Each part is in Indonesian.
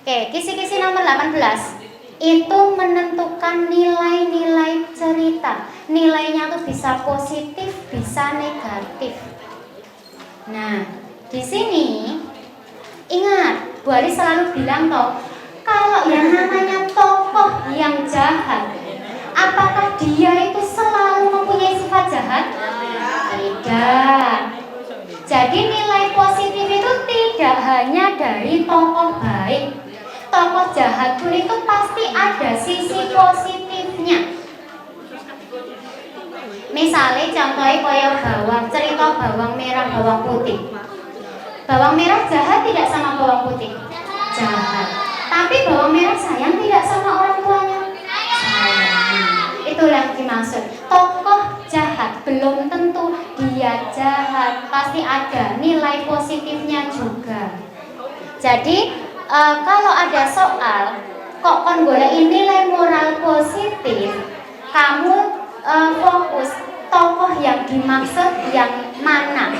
Oke, kisi-kisi nomor 18 itu menentukan nilai-nilai cerita. Nilainya tuh bisa positif, bisa negatif. Nah, di sini ingat, Bu Ali selalu bilang toh, kalau yang namanya tokoh yang jahat, apakah dia itu selalu mempunyai sifat jahat? Tidak. Jadi nilai positif itu tidak hanya dari tokoh baik. Tokoh jahat pun itu pasti ada sisi positifnya. Misalnya contohnya kayak bawang, cerita bawang merah, bawang putih. Bawang merah jahat tidak sama bawang putih? Jahat. Tapi bawang merah sayang tidak sama orang tuanya? Sayang. Itulah yang dimaksud. Tokoh jahat belum tentu dia jahat, pasti ada nilai positifnya juga. Jadi kalau ada soal kok kon golek nilai moral positif, kamu fokus tokoh yang dimaksud yang mana,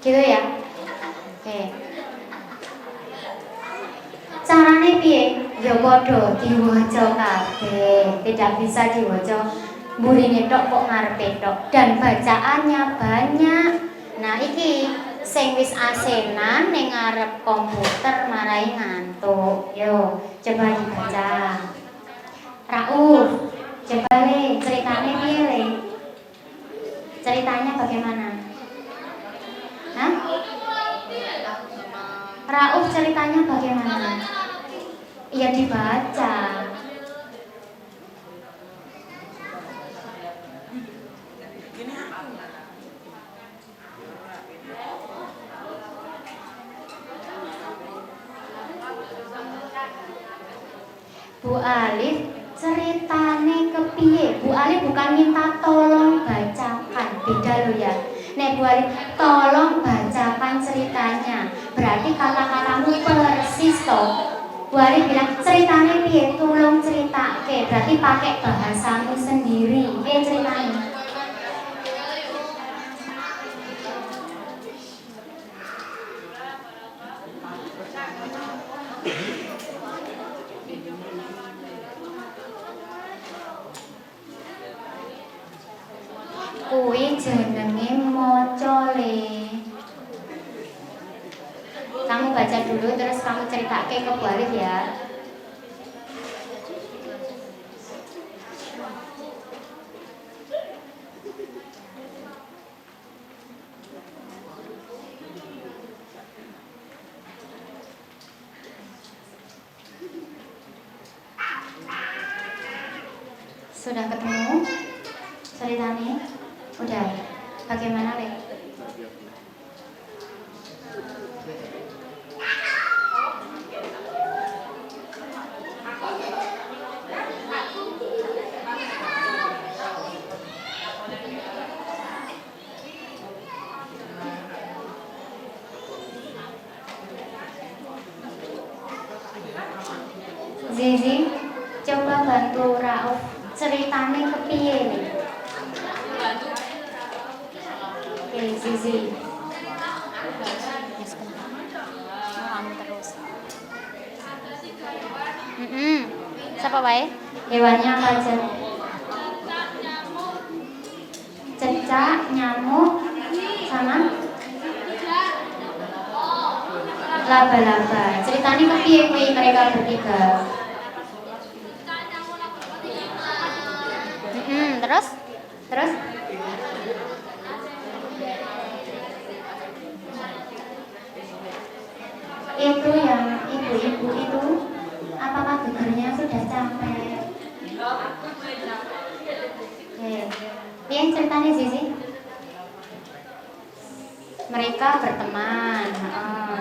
gitu ya. Oke. Carane piye? Ya padha diwaca kabeh, tidak bisa diwaca mburine tok kok ngarepe tok, dan bacaannya banyak. Nah iki sing wis asenan ning ngarep komputer marai ngantuk. Yo, coba dibaca. Rauf, coba le, ceritanya piye le? Ceritanya bagaimana? Hah? Rauf ceritanya bagaimana? Iya dibaca. Bu Alif ceritane kepiye? Bu Alif bukan minta tolong bacakan, beda loh ya. Nek Bu Alif tolong bacakan ceritanya, berarti kata-katamu persis toh. Bu Alif bilang ceritane piye? Tolong ceritake, berarti pakai bahasamu sendiri. Piye ceritanya? Kuwi jenenge maca le. Kamu baca dulu terus kamu ceritake ke Bu Alif ya. Sudah ketemu ceritanya? Udah. Bagaimana le? Zizi, coba bantu Rauf ceritanya kepiye nih? Oke, Zizi. Kamu terus. Siapa wae? Hewannya apa aja? Cecak, nyamuk, sama laba-laba. Ceritanya kepiye kuwi mereka bertiga? Terus itu yang ibu-ibu itu apakah gegernya sudah sampai? Yang ceritanya Zizi? Mereka berteman.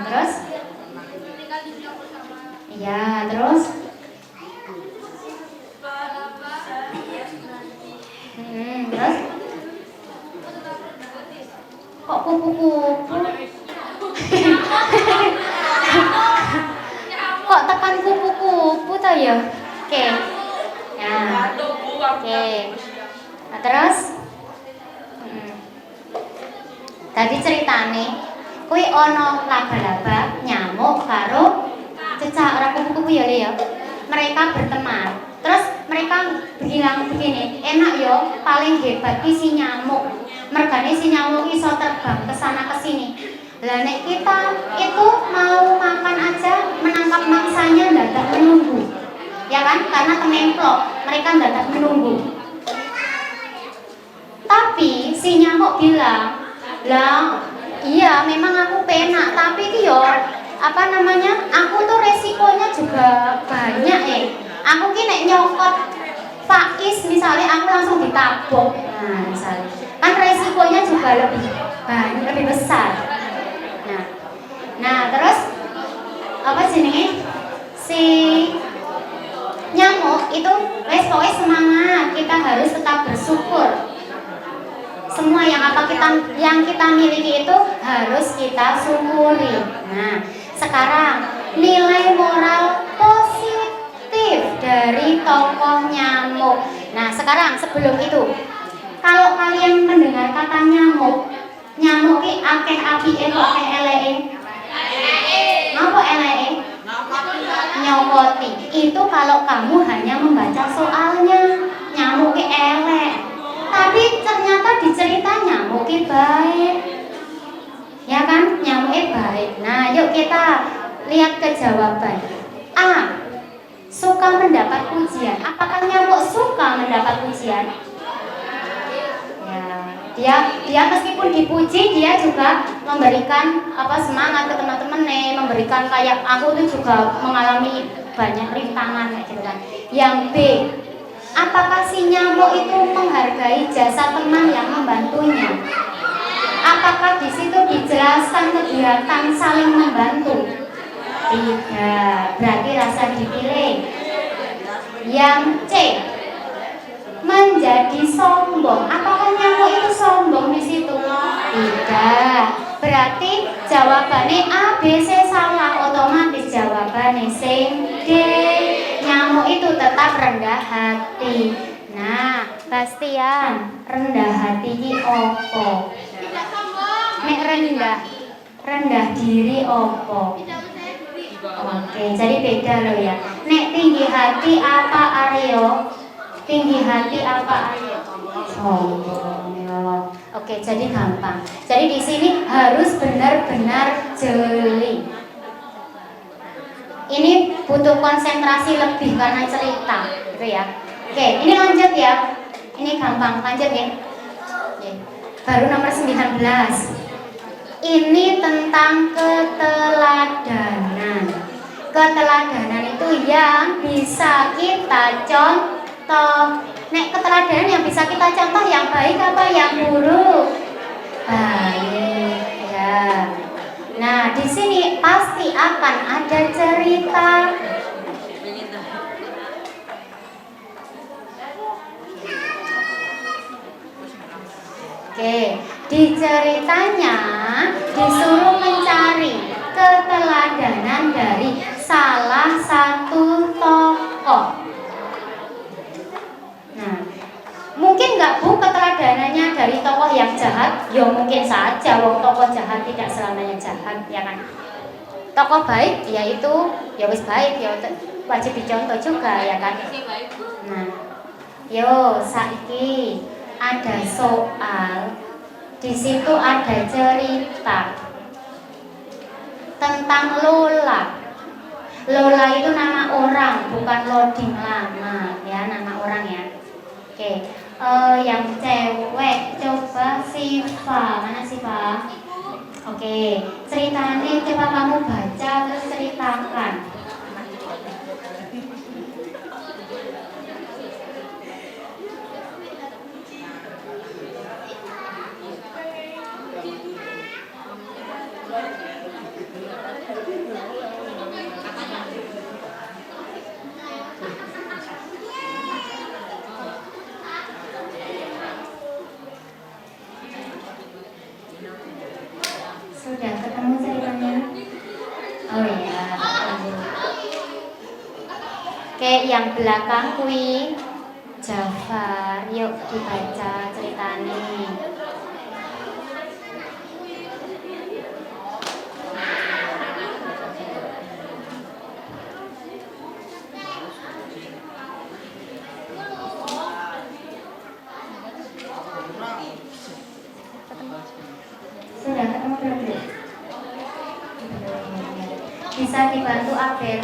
Terus? Iya, terus? Terus? Kok kupu-kupu? Kok tekan kupu-kupu toh ya? Oke. Nah. Oke. Nah, terus? Tadi ceritane kuwi ana laba-laba, nyamuk, mereka berteman. Terus mereka bilang begini, enak yo, paling hebat ki si nyamuk. Mergane si nyamuk iso terbang ke sana ke sini. Lah nek kita itu mau makan aja menangkap mangsanya ndak menunggu. Ya kan? Karena tememplok, mereka ndak menunggu. Tapi si nyamuk bilang, "Lah, iya memang aku penak, tapi ki yo apa namanya? Aku tuh resikonya juga banyak Aku ki nek nyokot Faiz misalnya aku langsung ditabok. Nah, misalnya kan resikonya juga lebih banyak, lebih besar. Nah, terus apa jenenge? Si nyamuk itu pokoknya semangat, kita harus tetap bersyukur. Semua yang kita miliki itu harus kita syukuri. Nah, sekarang nilai moral positif dari tokoh nyamuk. Nah, sekarang sebelum itu, kalau kalian mendengar kata nyamuk ki akeh apike kok akeh eleke. Ngapa eleke? Nyokoti. Itu kalau kamu hanya membaca soalnya, nyamuk ki elek. Tapi ternyata di cerita nyamuk ki baik. Ya kan? Nyamuknya baik. Nah, yuk kita lihat ke jawaban. A. Suka mendapat pujian. Apakah nyamuk suka mendapat pujian? Ya, dia meskipun dipuji, dia juga memberikan semangat ke teman-temannya, memberikan kayak aku tuh juga mengalami banyak rintangan kayak gitu kan. Yang B. Apakah si nyamuk itu menghargai jasa teman yang membantunya? Apakah di situ dijelaskan kegiatan saling membantu? Tidak, berarti rasa dipilih. Yang C, menjadi sombong. Apakah nyamuk itu sombong di situ? Tidak. Berarti jawabannya A, B, C salah. Otomatis jawabannya C, D. Nyamuk itu tetap rendah hati. Nah, Bastian, rendah hati ini opo? Nek rendah diri opo? Oke, jadi beda loh ya. Nek tinggi hati apa Aryo? Tinggi hati apa Aryo? Sombong ya. Oke, jadi gampang. Jadi di sini harus benar-benar jeli. Ini butuh konsentrasi lebih karena cerita, gitu ya. Oke, ini lanjut ya. Ini gampang, lanjut ya. Oke. Baru nomor 19. Ini tentang keteladanan. Keteladanan itu yang bisa kita contoh. Nek keteladanan yang bisa kita contoh yang baik apa yang buruk? Baik ya. Nah, di sini pasti akan ada cerita. Oke, di ceritanya disuruh mencari keteladanan dari salah satu tokoh. Nah, mungkin nggak Bu keteladanannya dari tokoh yang jahat? Ya mungkin saja, wong tokoh jahat tidak selamanya jahat, ya kan? Tokoh baik, yaitu ya wis baik, ya wajib dicontoh juga, ya kan? Nah, yo saiki ada soal, di situ ada cerita tentang Lola. Lola itu nama orang, bukan loading lama, ya nama orang ya. Oke, yang cewek coba Siva, mana Siva? Oke, ceritanya coba kamu baca terus ceritakan. Sudah ketemu ceritanya? Oh iya, Oke, yang belakang kui Jafar, yuk dibaca ceritanya. Bisa dibantu Abel.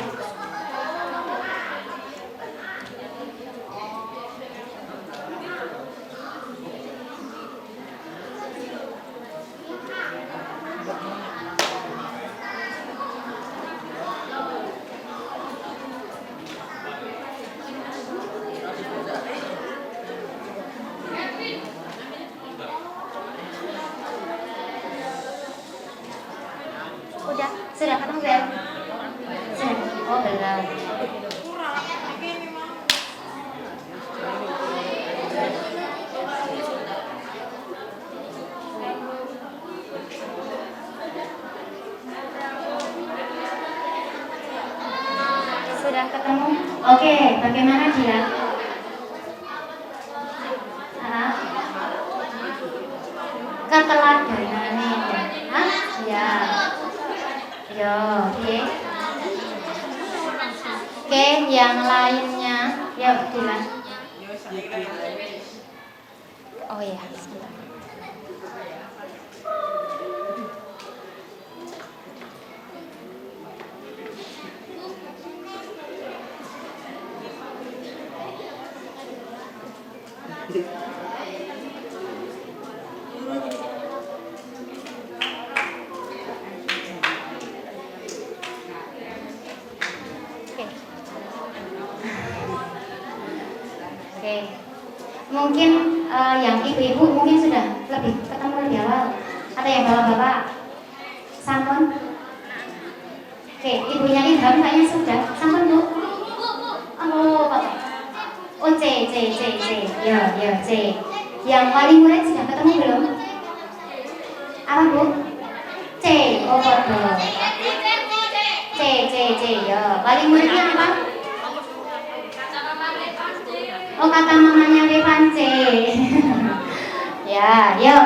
Sudah ketemu Bel? Sudah. Oh belum. Sudah ketemu? Oke, bagaimana dia? Keteladanannya. Hah? Ya. Yo, oke. Oke, yang lainnya. Yuk, Dilan. Oh ya, sebentar. Oke. Mungkin yang ibu-ibu mungkin sudah lebih ketemu lebih awal. Atau yang bapak-bapak? Sampun? Oke, ibunya Ilham kayaknya sudah. Sampun Bu? Oh, Bapak. Oh, C. Ya, C. Yang wali murid sudah ketemu belum? Apa Bu? C. Oh, bodoh. C. Ya, wali muridnya apa? Oh, kata mamanya Devance. Ya, yuk.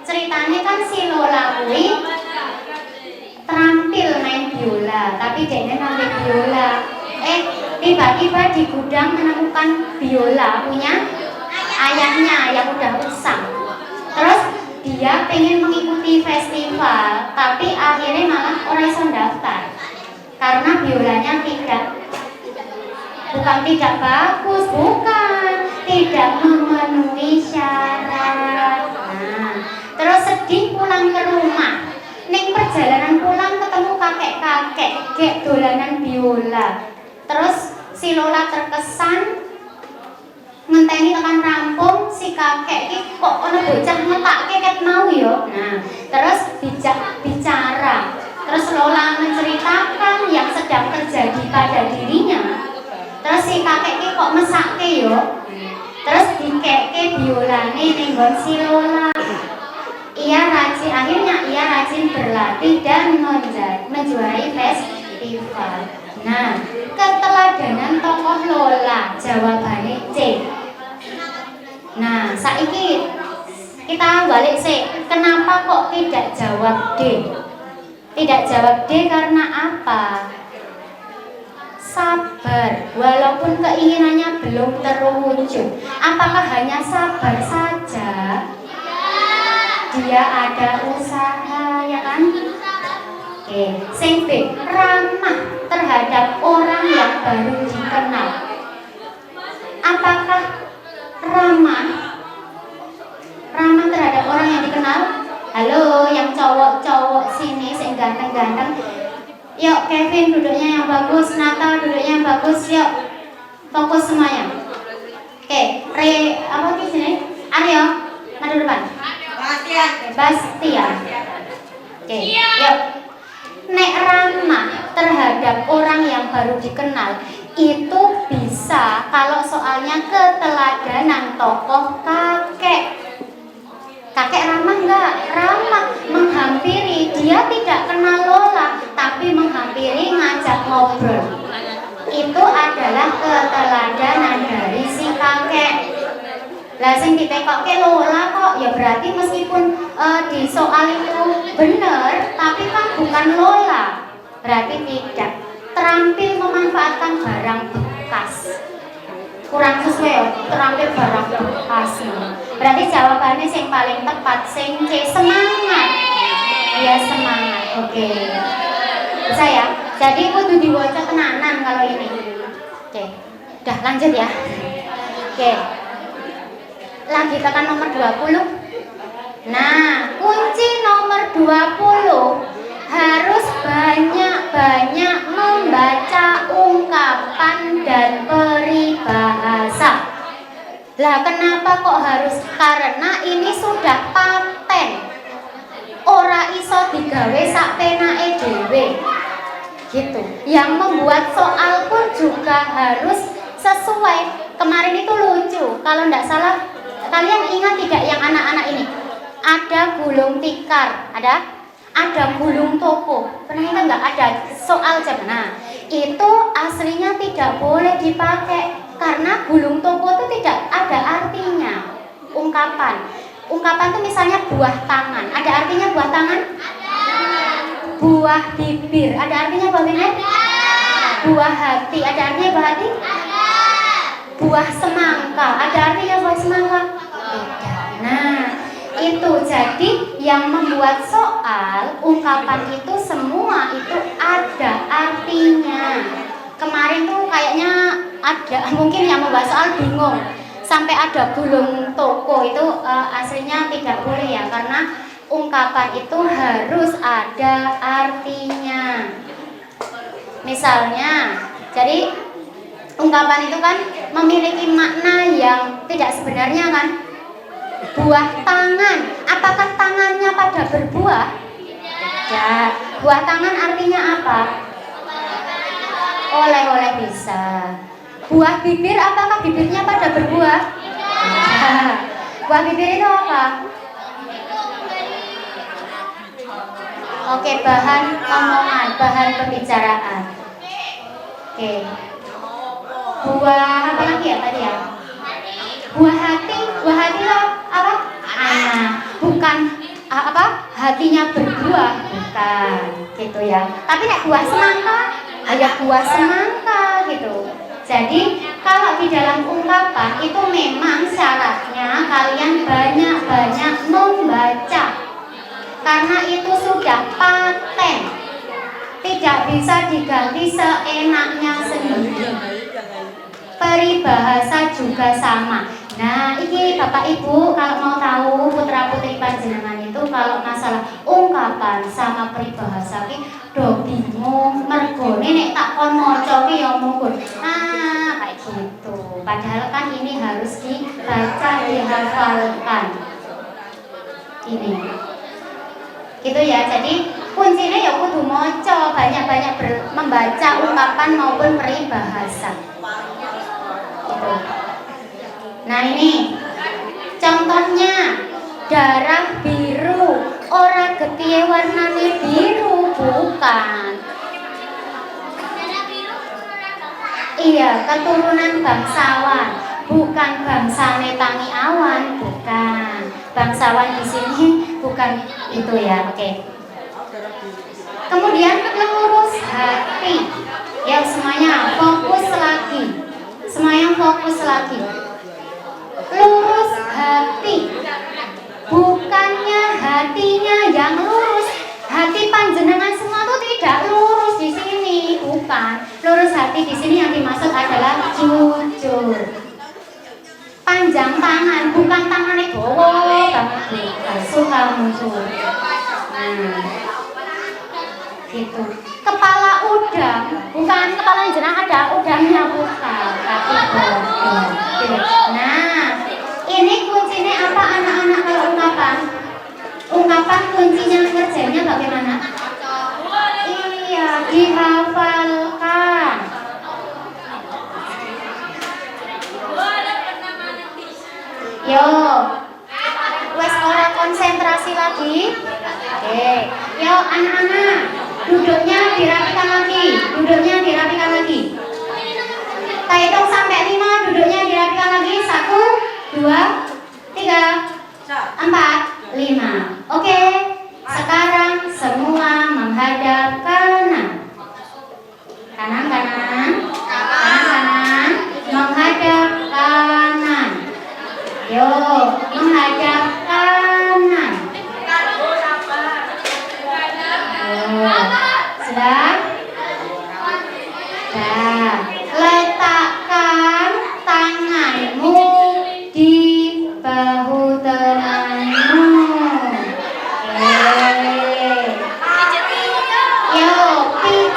Ceritanya kan si Lola kuwi terampil main biola, tapi dia ngambil biola. Tiba-tiba di gudang menemukan biola punya ayahnya yang udah usang. Terus dia pengen mengikuti festival, tapi akhirnya malah orang iso daftar karena biolanya bukan tidak bagus, tidak memenuhi syarat. Nah, terus sedih pulang ke rumah. Ning perjalanan pulang ketemu kakek-kakek gek dolanan biola. Terus si Lola terkesan ngenteni tekan rampung si kakek iki kok ana bocah ngetakke ket mau yo. Nah, terus bicara. Terus Lola menceritakan yang sedang terjadi pada dirinya. Terus si kakek iki kok mesake yo. Terus dikekke biolane ning nggon si Lola. Akhirnya ia rajin berlatih dan menjuarai festival. Nah, keteladanan tokoh Lola jawabannya C. Nah, saiki kita balik C. Kenapa kok tidak jawab D? Tidak jawab D karena apa? Sabar, walaupun keinginannya belum terwujud. Apakah hanya sabar saja? Dia ada usaha, ya kan? Oke, sing B, ramah terhadap orang yang baru dikenal. Apakah ramah terhadap orang yang dikenal? Halo, yang cowok-cowok sini, sing ganteng-ganteng. Yuk, Kevin duduknya yang bagus, Nata duduknya yang bagus, yuk. Fokus semuanya. Oke, apa di sini? Aryo, maju depan. Bastian. Oke, yuk. Nek ramah terhadap orang yang baru dikenal itu bisa kalau soalnya keteladanan tokoh kakek. Kakek ramah enggak? Ramah, menghampiri. Dia tidak kenal Lola, tapi menghampiri, ngajak ngobrol. Itu adalah keteladanan dari si kakek. Lah sing ditekokke Lola kok ya berarti meskipun di soal itu benar, tapi kan bukan Lola. Berarti tidak terampil memanfaatkan barang bekas. Kurang sesuai ya, terampil barang bekas. Berarti jawabannya yang paling tepat sing C, semangat. Ya semangat. Oke. Bisa ya? Jadi kudu diwaca tenanan kalau ini. Oke. Udah lanjut ya. Oke. Lagi tekan nomor 20. Nah, kunci nomor 20 harus banyak-banyak membaca ungkapan dan peribahasa. Lah kenapa kok harus? Karena ini sudah paten. Ora iso digawe sak penake dhewe. Gitu. Yang membuat soal pun juga harus sesuai. Kemarin itu lucu. Kalau enggak salah, kalian ingat tidak yang anak-anak ini? Ada gulung tikar, ada gulung toko. Pernah ingat nggak? Ada soal jam. Nah, itu aslinya tidak boleh dipakai karena gulung toko itu tidak ada artinya. Ungkapan itu misalnya buah tangan. Ada artinya buah tangan? Buah bibir. Ada artinya buah bibir? Buah hati. Ada artinya buah hati? Buah semangka. Ada artinya buah semangka? Nah, itu jadi yang membuat soal ungkapan itu semua itu ada artinya. Kemarin tuh kayaknya ada mungkin yang membahas soal bingung sampai ada gulung toko itu aslinya tidak boleh ya, karena ungkapan itu harus ada artinya. Misalnya, jadi ungkapan itu kan memiliki makna yang tidak sebenarnya kan. Buah tangan, apakah tangannya pada berbuah? Tidak. Buah tangan artinya apa? Oleh-oleh bisa. Buah bibir, apakah bibirnya pada berbuah? Tidak. Buah bibir itu apa? Oke, bahan omongan, bahan pembicaraan. Oke. Buah apa lagi ya tadi ya? Buah hati itu apa? Bukan apa? Hatinya berbuah, bukan, gitu ya. Tapi nek buah semangka, ada buah semangka gitu. Jadi kalau di dalam ungkapan itu memang syaratnya kalian banyak-banyak membaca, karena itu sudah paten, tidak bisa diganti seenaknya sendiri. Peribahasa juga sama. Nah, ini Bapak Ibu kalau mau tahu putra putri panjenengan itu kalau masalah ungkapan sama peribahasa ki do bingung mergo nek tak kon maca ki ya mungkin. Kayak gitu. Padahal kan ini harus dibaca, dihafalkan. Ini. Gitu ya. Jadi kuncinya ya kudu maca, banyak-banyak membaca ungkapan maupun peribahasa. Gitu. Nah ini contohnya darah biru, ora getihe warnane biru, bukan. Iya, keturunan bangsawan, bukan bangsane tangi awan, bukan. Bangsawan di sini bukan itu ya, oke. Kemudian lurus hati. Ya semuanya fokus lagi. Semuanya fokus lagi. Lurus hati, bukannya hatinya yang lurus. Hati panjenengan semua itu tidak lurus di sini, bukan. Lurus hati di sini yang dimaksud adalah jujur. Panjang tangan, bukan tangannya gowo banget, bukan. Suka muncul. Nah, gitu. Kepala udang, bukan kepala jenang ada udangnya, bukan. Tapi bodoh. Nah, ini kuncinya apa anak-anak kalau ungkapan? Ungkapan kuncinya kerjanya bagaimana? Iya, dihafalkan. Yo, wes ora konsentrasi lagi. Oke, yo anak-anak, duduknya dirapikan lagi. Kita hitung sampai 5, duduknya dirapikan lagi. 1, 2, 3, 4, 5. Oke, sekarang semua menghadap kanan. Kanan, menghadap kanan. Yo, menghadap kanan. Sudah?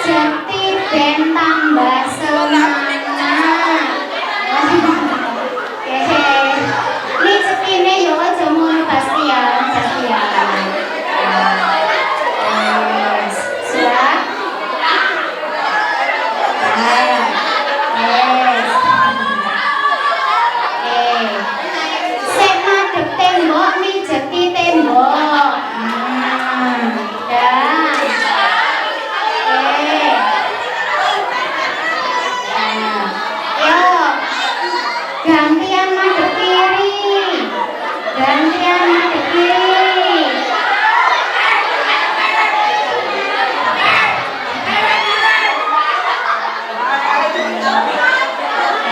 Rejeki ben tambah semangat. Ini cepine yo aja ngono Bastian. Sudah? Sek madhep tembok mijeti tembok. Gantian madhep kiri.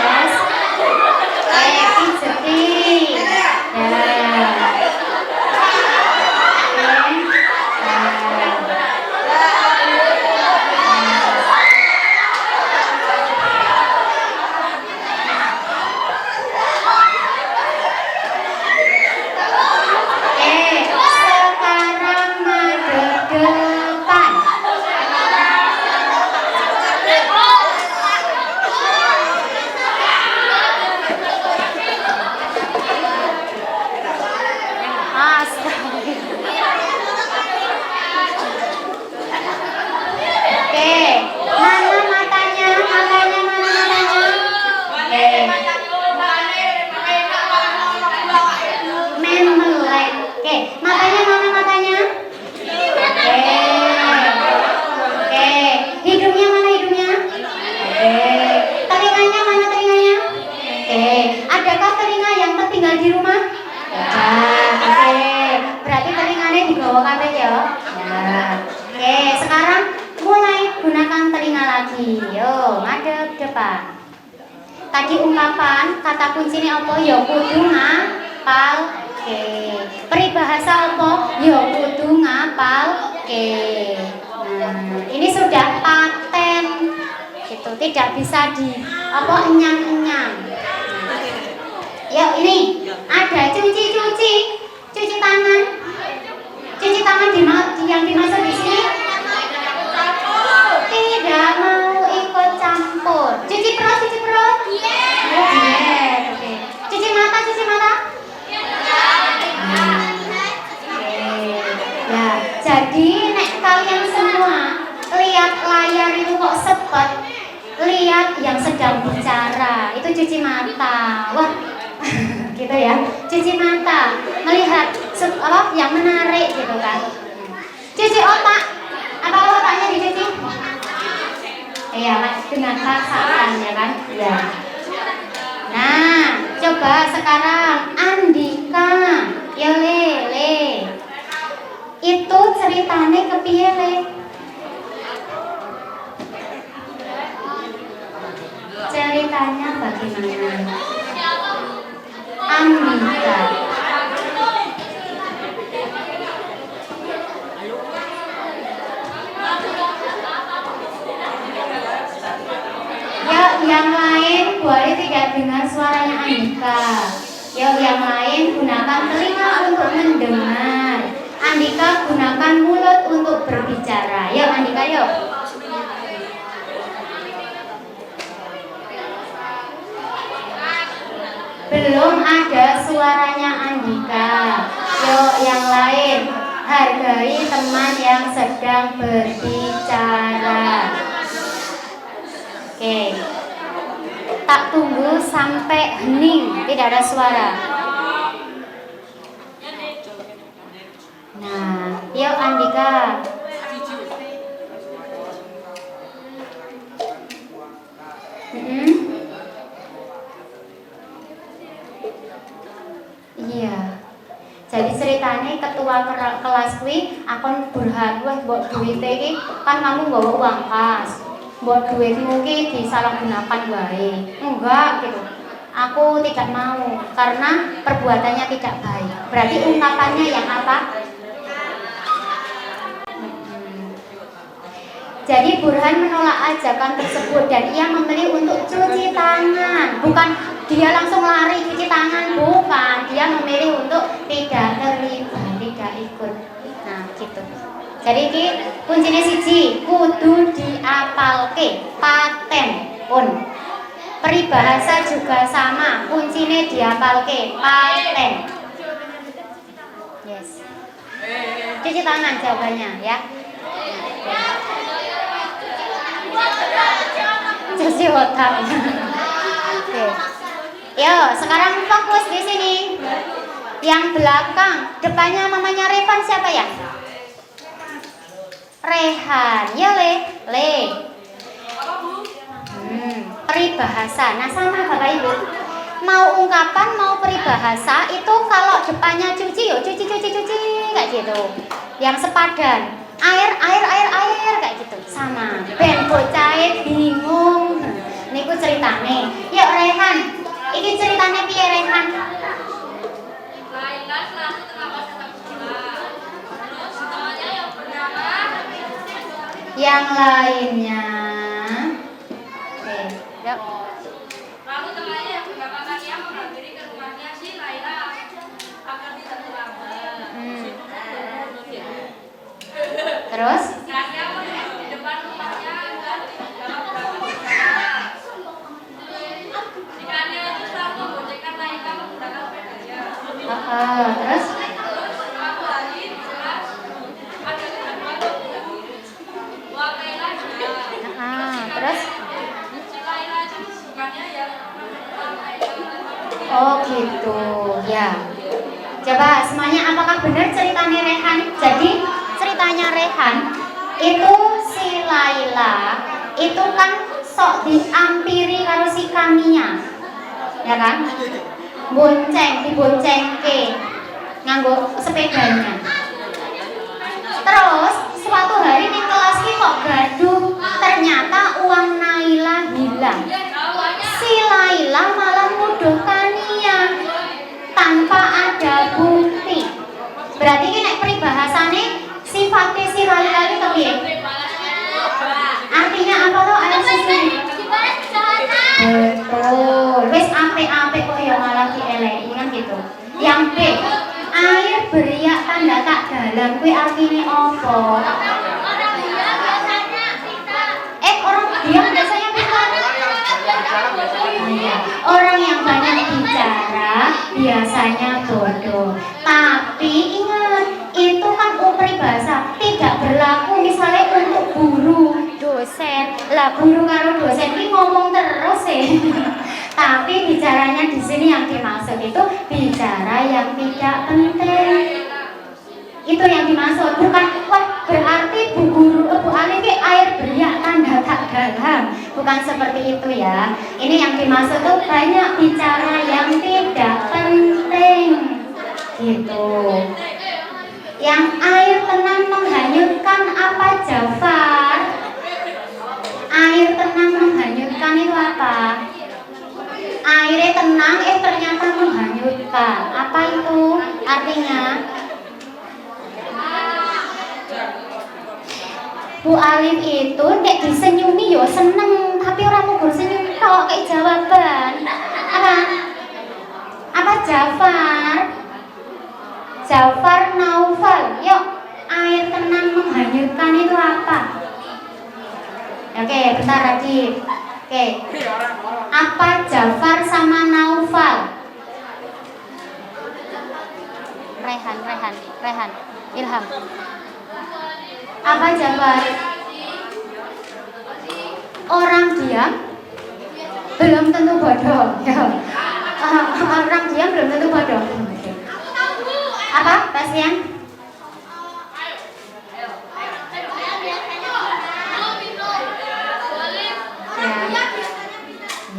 Yes. Pijeti. Sekarang madhep depan. Oke, mana matanya? Mana matanya? Memelek. Oke, matanya mana matanya? Oke, hidungnya mana hidungnya? Telinganya mana telinganya? Adakah telinga yang tertinggal di rumah? Berarti telinganya dibawa kabeh ya. Sekarang mulai gunakan telinga lagi. Yo, madhep depan. Tadi ungkapan kata kuncinya apa? Yo kudu ngapalke. Peribahasa apa? Yo kudu ngapalke. Ini sudah paten. Gitu, tidak bisa di enyang-enyang. Yuk ini ada cuci tangan. Cuci tangan yang dimaksud di sini tidak mau ikut campur. Cuci perut. Yes. Oke. Cuci mata. Ya, jadi nek kalian semua lihat layar itu kok sepet, lihat yang sedang bicara itu cuci mata. Wah. Gitu ya, cuci mata, melihat yang menarik gitu kan. Cuci otak, apa otaknya dicuci? Iya, dengan perasaan ya kan. Ya. Nah, coba sekarang Andika, ya le. Itu ceritanya kepiye le? Ceritanya bagaimana? Andika. Ya, yang lain boleh tidak dengar suaranya Andika. Ya, yang lain gunakan telinga untuk mendengar. Andika gunakan mulut untuk berbicara. Yuk Andika, yuk. Belum ada suaranya Andika. Yuk yang lain, hargai teman yang sedang berbicara. Oke. Tak tunggu sampai hening, tidak ada suara. Nah, yuk Andika. Iya. Jadi ceritanya ketua kelas kuwi akan berhak wah buat duit iki kan kamu bawa uang kas. Buat duitmu ki disalahgunakan wae. Enggak gitu. Aku tidak mau karena perbuatannya tidak baik. Berarti ungkapannya yang apa? Jadi Burhan menolak ajakan tersebut dan ia memilih untuk cuci tangan. Bukan dia langsung lari cuci tangan, bukan. Dia memilih untuk tidak terlibat, tidak ikut. Nah, gitu. Jadi ini kuncinya siji, kudu diapa diapalke, paten pun. Peribahasa juga sama, kuncinya diapalke, paten. Yes. Cuci tangan jawabannya ya. Cuci otak. Oke. Yo, sekarang fokus di sini. Yang belakang, depannya mamanya Revan siapa ya? Rehan, ya Le. Peribahasa. Nah sama Bapak Ibu. Mau ungkapan, mau peribahasa itu kalau depannya cuci, yo cuci kayak gitu. Yang sepadan. Air kayak gitu. Sama. Ben bocahe bingung. Niku ceritane. Yuk Rehan. Iki ceritane piye Rehan? Yang lainnya. Oke, yuk. Lalu temannya yang bernama Kania menghampiri ke rumahnya si Laila agar tidak terlambat. Terus? Kania di depan rumahnya dan dalam beberapa bicara. Si Kania itu selalu memboncengkan Laila menggunakan sepedanya. Terus? Aku lagi jelas ada gangguan buat Laila juga. Terus? Si Laila itu bukannya yang Oh gitu, ya. Coba semuanya apakah benar ceritanya Rehan? Jadi ceritanya Rehan itu si Laila itu kan sok diampiri karo si Kania, ya kan? Diboncengke nganggo sepedanya. Terus suatu hari di kelas ini kok gaduh, ternyata uang Naila hilang. Si Laila malah nuduh Kania tanpa ada bukti. Berarti ini nek peribahasane sifatnya si Laila itu piye? Artinya apa tuh? Ayo susun. Betul. Wis apik-apik kok ya malah dieleki kan gitu. Yang B, air beriak tanda tak dalam kuwi artine apa? Orang diam biasanya pintar. Orang yang banyak bicara biasanya bodoh. Tapi ingat, itu kan peribahasa tidak berlaku misalnya untuk guru, dosen. Lah guru karo dosen ini ngomong terus ya. Tapi bicaranya di sini yang dimaksud itu bicara yang tidak penting. Itu yang dimaksud, bukan wah berarti Bu Guru, Bu Alif air beriak tanda tak dalam. Bukan seperti itu ya. Ini yang dimaksud tuh banyak bicara yang tidak penting. Gitu. Yang air tenang menghanyutkan apa Jafar? Air tenang menghanyutkan itu apa? Airnya tenang ternyata menghanyutkan. Apa itu artinya? Bu Alif itu nek disenyumi yo seneng, tapi orang mau senyum tok kayak jawaban. Apa Jafar? Jafar Naufal. Yuk, air tenang menghanyutkan itu apa? Oke, bentar lagi. Oke. Apa Jafar sama Naufal? Rehan. Ilham. Apa Jafar? Orang diam belum tentu bodoh. Orang diam belum tentu bodoh. Apa, Bastian?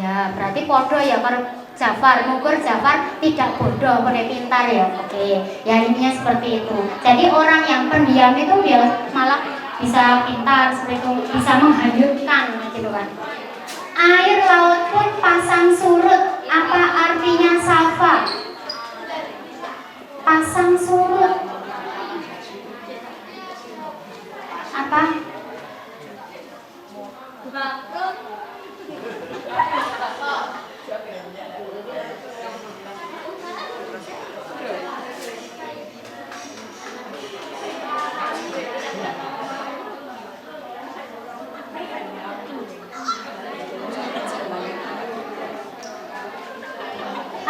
Ya, berarti bodoh ya kalau Jafar, mengukur Jafar tidak bodoh, boleh pintar ya. Oke, ya intinya seperti itu. Jadi orang yang pendiam itu dia malah bisa pintar seperti itu, bisa menghanyutkan gitu kan. Air laut pun pasang surut. Apa artinya Safa? Pasang surut. Apa?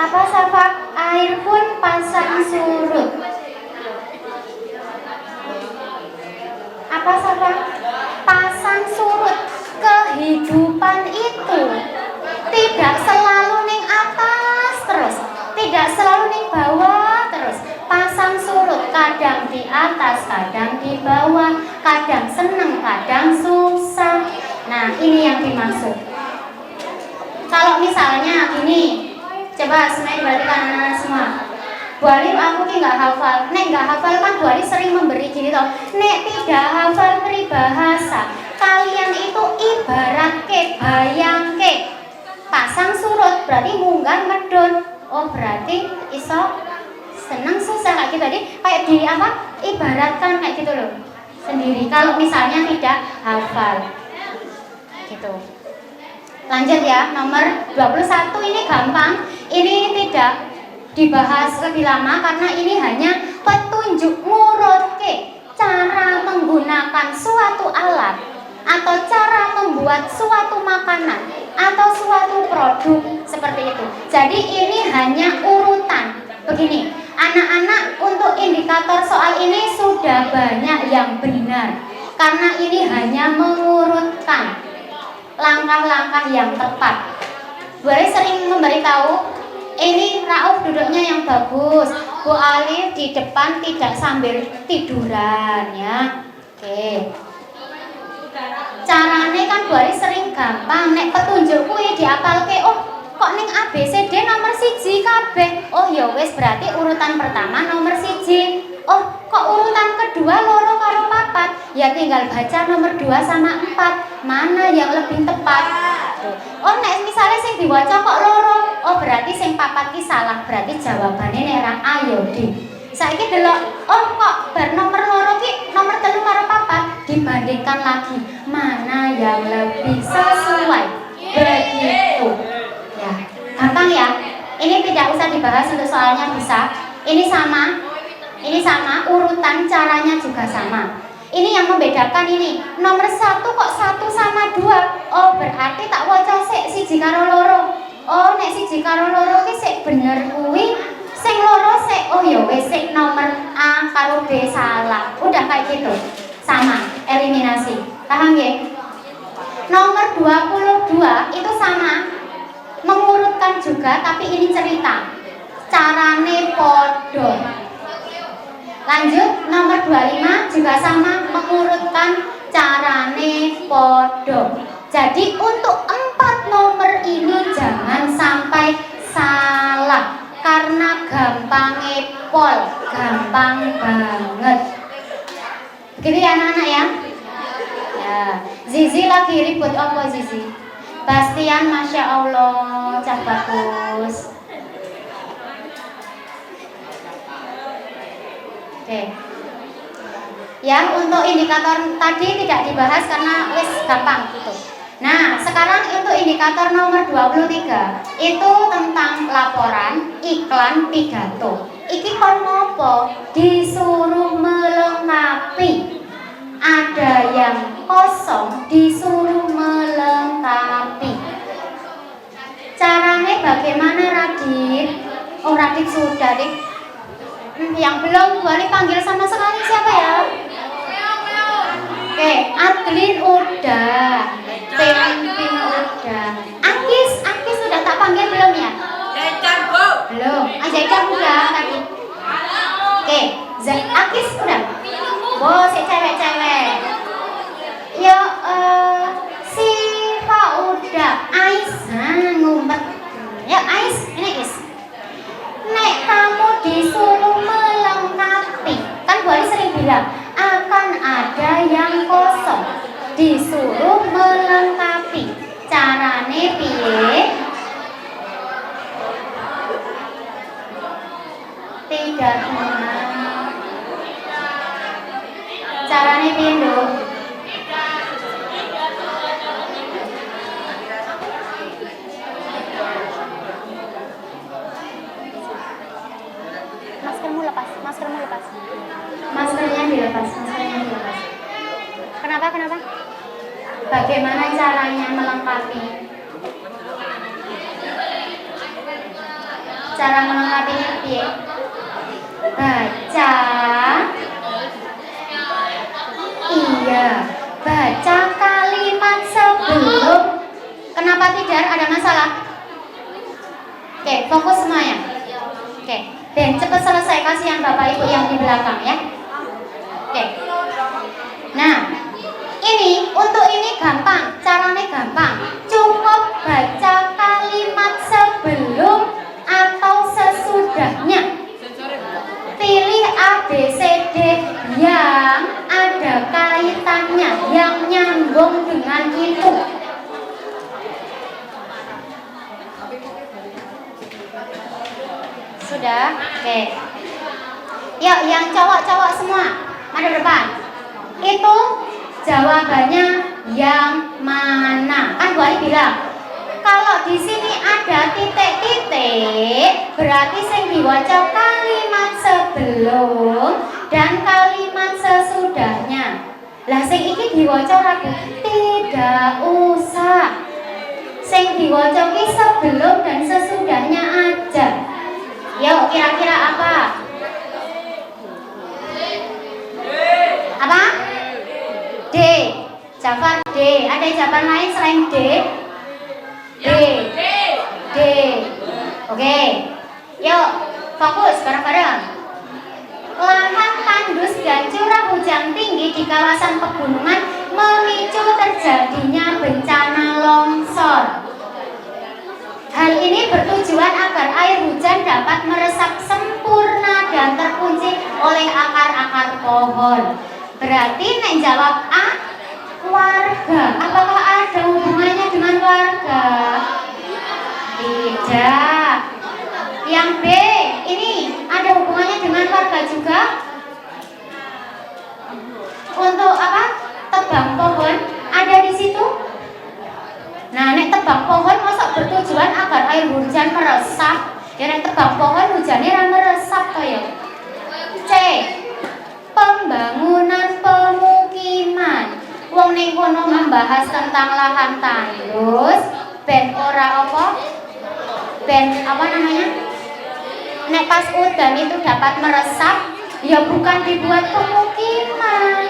Apa Safak? Air pun pasang surut. Apa Safak? Pasang surut. Kehidupan itu tidak selalu ning atas terus, tidak selalu ning bawah terus. Pasang surut, kadang di atas, kadang di bawah, kadang seneng, kadang susah. Nah, ini yang dimaksud. Kalau misalnya gini, coba semuanya diperhatikan anak-anak semua. Bu Alif aku ki nggak hafal. Nek nggak hafal kan Bu Alif sering memberi gini toh. Nek tidak hafal peribahasa, kalian itu ibarat ke bayang ke pasang surut, berarti munggah medun. Oh berarti iso seneng susah kayak gitu. Jadi kayak di apa? Ibaratkan kayak gitu loh. Sendiri kalau misalnya tidak hafal. Gitu. Lanjut ya, nomor 21 ini gampang. Ini tidak dibahas lebih lama karena ini hanya petunjuk ngurutke cara menggunakan suatu alat atau cara membuat suatu makanan atau suatu produk seperti itu. Jadi ini hanya urutan. Begini, anak-anak untuk indikator soal ini sudah banyak yang benar karena ini hanya mengurutkan langkah-langkah yang tepat. Boleh sering memberitahu ini Rauf duduknya yang bagus, Bu Alif di depan tidak sambil tiduran ya. Oke. Carane kan Bu Alif sering gampang. Nek petunjukku ya diapalke. Oh kok ning ABCD nomor 1 kabeh. Oh ya wis berarti urutan pertama nomor 1. Oh kok urutan kedua loro karo papat. Ya tinggal baca nomor 2 sama 4. Mana yang lebih tepat? Oh nek misalnya sing diwaca kok loro. Oh berarti sing papat ki salah. Berarti jawabannya nek ra ayo di. Saiki delok, oh kok bar nomor loro ki nomor 3 karo papat, dibandingkan lagi mana yang lebih sesuai. Begitu. Ya, gampang ya. Ini tidak usah dibahas untuk soalnya bisa. Ini sama, urutan caranya juga sama. Ini yang membedakan ini. Nomor 1 kok 1 sama 2. Oh, berarti tak waca sik 1 karo loro. Oh, nek 1 karo loro ki sik bener kuwi. Sing loro sik, oh ya wis sik nomor A karo B salah. Udah kayak gitu. Sama, eliminasi. Paham ya? Nomor 22 itu sama. Mengurutkan juga tapi ini cerita. Carane podo. Lanjut, nomor 25 juga sama, mengurutkan carane podo. Jadi untuk 4 nomor ini jangan sampai salah. Karena gampang pol, gampang banget. Begitu ya anak-anak ya? Ya, Zizi lagi ribut apa Zizi? Bastian, Masya Allah, cak bagus. Oke. Ya, untuk indikator tadi tidak dibahas karena wis gampang gitu. Nah, sekarang untuk indikator nomor 23 itu tentang laporan, iklan, pidato. Iki kon ngopo? Disuruh melengkapi. Ada yang kosong disuruh melengkapi. Caranya bagaimana Radit? Oh Radit sudah Dik. Yang belum boleh panggil sama sekali siapa ya? Oke, Adlin udah. Pimpin udah. Akis sudah tak panggil belum ya? Belum. Zaidan udah tadi. Oke, Akis udah. Oh, si cewek-cewek. Ya, Siva udah. Aisyah ngumpet. Ya, ini Is. Nek kamu disuruh melengkapi. Kan Bu Ali sering bilang akan ada yang kosong. Disuruh melengkapi. Carane piye? Tidak benar. Carane piye, Nduk? Maskernya dilepas. Maskernya dilepas. Kenapa? Bagaimana caranya melengkapi? Cara melengkapinya piye? Baca. Iya, baca kalimat sebelum. Kenapa tidak? Ada masalah? Oke, fokus semuanya. Oke, dan cepat selesai, kasihan Bapak Ibu yang di belakang ya. Oke. Nah, untuk ini gampang, caranya gampang. Cukup baca kalimat sebelum atau sesudahnya. Pilih A, B, C, D yang ada kaitannya, yang nyambung dengan itu. Sudah? Oke. Yuk, yang cowok-cowok semua, madu depan. Itu jawabannya yang mana? Kan Bu Ali bilang, kalau di sini ada titik-titik, berarti sing diwaca kalimat sebelum dan kalimat sesudahnya. Lah sing iki diwaca ragu? Tidak usah. Sing diwaca ki sebelum dan sesudahnya aja. Yuk, kira-kira apa? Apa? D. Jafar D. Ada jawaban lain selain D? D. D. Oke. Yuk, fokus bareng-bareng. Lahan tandus dan curah hujan tinggi di kawasan pegunungan memicu terjadinya bencana longsor. Hal ini bertujuan agar air hujan dapat meresap sempurna dan terkunci oleh akar-akar pohon. Berarti nek jawab A, warga. Apakah ada hubungannya dengan warga? Tidak. Yang B, ini ada hubungannya dengan warga juga? Untuk apa? Tebang pohon ada di situ? Nah, nek tebang pohon masa bertujuan agar air hujan meresap? Ya nek tebang pohon hujannya ra meresap to ya. C. Pembangunan pemukiman. Wong ning kono membahas tentang lahan tandus, ben ora apa? Ben apa namanya? Nek pas udan itu dapat meresap, ya bukan dibuat pemukiman,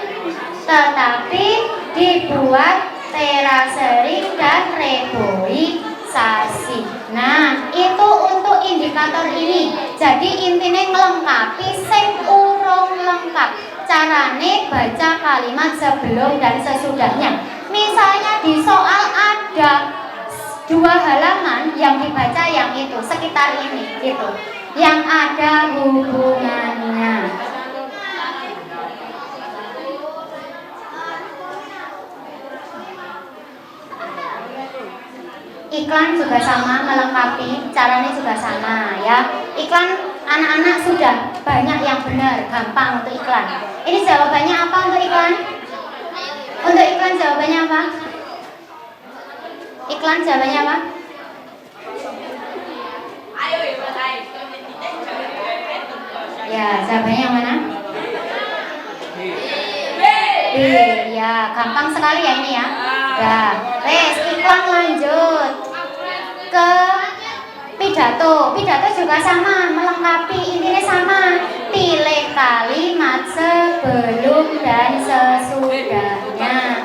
tetapi dibuat terasering dan reboisasi. Nah, itu untuk indikator ini. Jadi intinya melengkapi sing urung lengkap. Carane baca kalimat sebelum dan sesudahnya. Misalnya di soal ada 2 halaman yang dibaca yang itu, sekitar ini gitu. Yang ada hubungannya. Iklan juga sama melengkapi, caranya juga sama ya. Iklan anak-anak sudah banyak yang benar, gampang untuk iklan. Ini jawabannya apa untuk iklan? Untuk iklan jawabannya apa? Iklan jawabannya apa? Ya, jawabannya yang mana? B. Ya, gampang sekali ya ini ya. Ya, wes iklan lanjut ke pidato. Pidato juga sama, melengkapi, intinya sama. Pilih kalimat sebelum dan sesudahnya.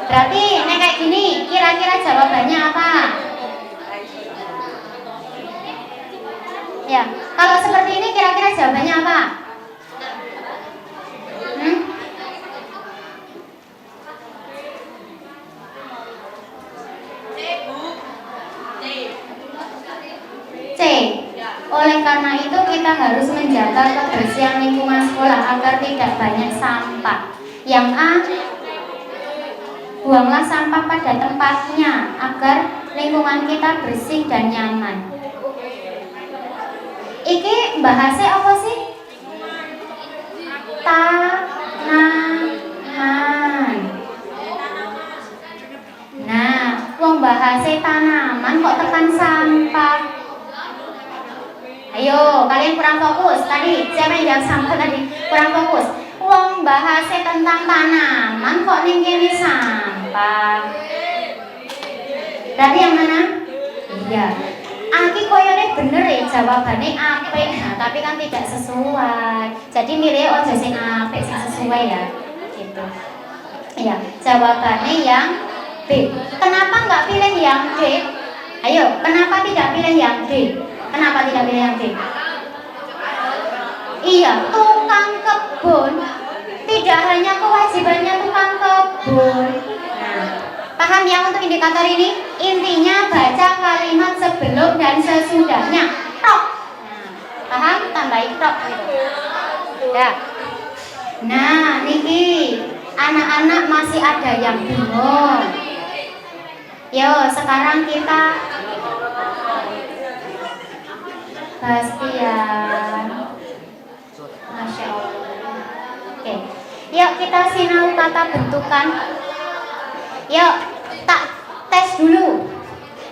Berarti nek kayak gini, kira-kira jawabannya apa? Ya, kalau seperti ini kira-kira jawabannya apa? C. Oleh karena itu kita harus menjaga kebersihan lingkungan sekolah agar tidak banyak sampah. Yang A, buanglah sampah pada tempatnya agar lingkungan kita bersih dan nyaman. Iki bahasnya apa sih? Tanaman. Nah, wong bahasnya tanaman kok tekan sampah. Ayo, kalian kurang fokus tadi. Siapa yang jawab sampah tadi? Kurang fokus. Wong bahasnya tentang tanaman kok ning kene sampah. Berarti yang mana? Iya. Aki koyone bener ya jawabannya apik, nah, tapi kan tidak sesuai. Jadi milih ojo sing apik, sing sesuai ya. Gitu. Ya, jawabannya yang B. Kenapa nggak pilih yang D? Ayo, kenapa tidak pilih yang D? Kenapa tidak pilih yang D? Iya, tukang kebun tidak hanya kewajibannya tukang kebun. Nah, paham ya untuk indikator ini? Intinya baca kalimat sebelum dan sesudahnya. Tok. Nah, paham? Tambahin tok gitu. Ya. Nah, niki anak-anak masih ada yang bingung. Yo, sekarang kita Bastian. Masya Allah. Oke, yuk kita sinau kata bentukan. Yuk, tak tes dulu.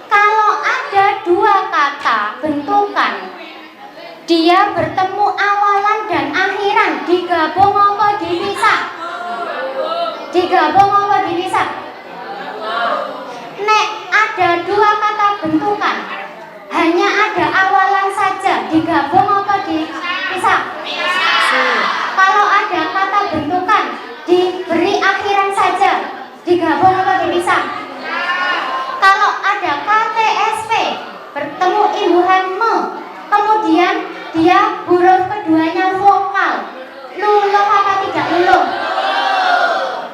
Kalau ada dua kata bentukan, dia bertemu awalan dan akhiran, digabung apa dipisah? Digabung apa dipisah? Nek ada dua kata bentukan, hanya ada awalan saja, digabung apa dipisah? Kalau ada kata bentukan, diberi akhiran saja, digabung apa dipisah? Kalau ada KTSP, bertemu imbuhan me, kemudian dia huruf keduanya vokal, luluh apa tidak luluh?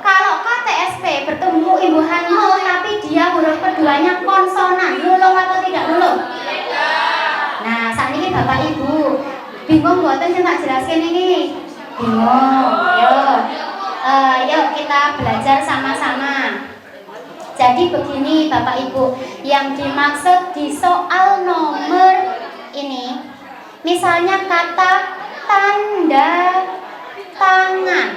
Kalau KTSP bertemu imbuhan me, tapi dia huruf keduanya konsonan, luluh atau tidak luluh? Nah, saat ini Bapak Ibu bingung buatan yang tak jelaskan ini? Bingung. Yuk kita belajar sama-sama. Jadi begini Bapak Ibu, yang dimaksud di soal nomor ini, misalnya kata tanda tangan.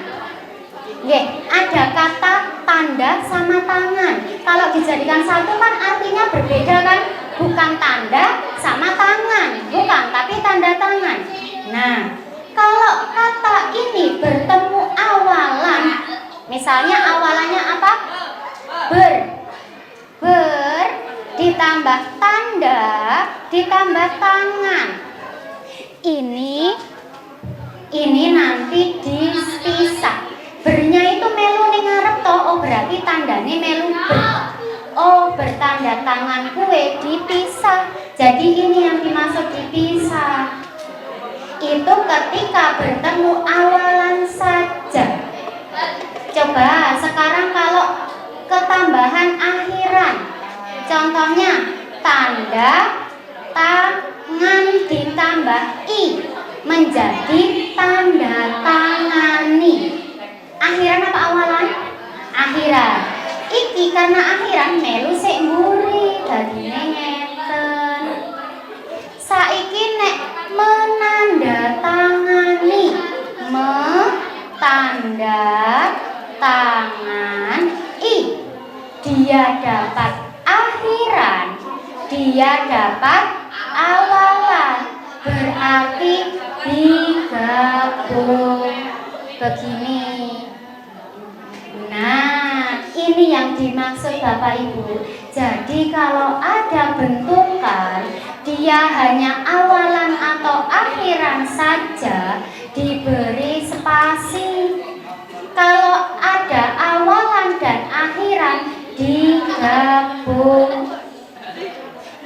Nggih, ada kata tanda sama tangan. Kalau dijadikan satu kan artinya berbeda kan? Bukan tanda sama tangan, bukan, tapi tanda tangan. Nah, kalau kata ini bertemu awalan, misalnya awalannya apa? Ber ditambah tanda ditambah tangan. Ini nanti dipisah. Bernya itu melu ning ngarep to, oh berarti tandane melu ber. Oh, bertanda tangan kue dipisah. Jadi ini yang dimaksud dipisah. Itu ketika bertemu awalan saja. Coba sekarang kalau ketambahan akhiran. Contohnya tanda tangan ditambah i menjadi tanda tangani. Akhiran apa awalan? Akhiran. Iki karena akhiran melu sik mburi dadine ngeten. Saiki nek menandatangani, tanda tangan i, dia dapat akhiran, dia dapat awalan, berarti digabung begini. Nah, ini yang dimaksud Bapak Ibu. Jadi kalau ada bentukan, dia hanya awalan atau akhiran saja, diberi spasi. Kalau ada awalan dan akhiran, digabung.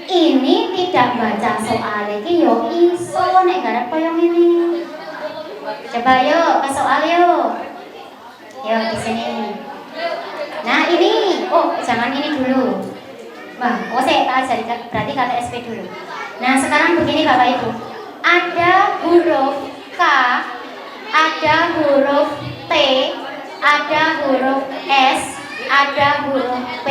Ini tidak baca soal iki yo iso nek garap koyo ngene. Coba yuk ke soal yuk. Yuk di sini. Nah ini, oh jangan ini dulu. Wah, saya tak ajari, berarti kata SP dulu. Nah sekarang begini Bapak Ibu, ada huruf K, ada huruf T, ada huruf S, ada huruf P.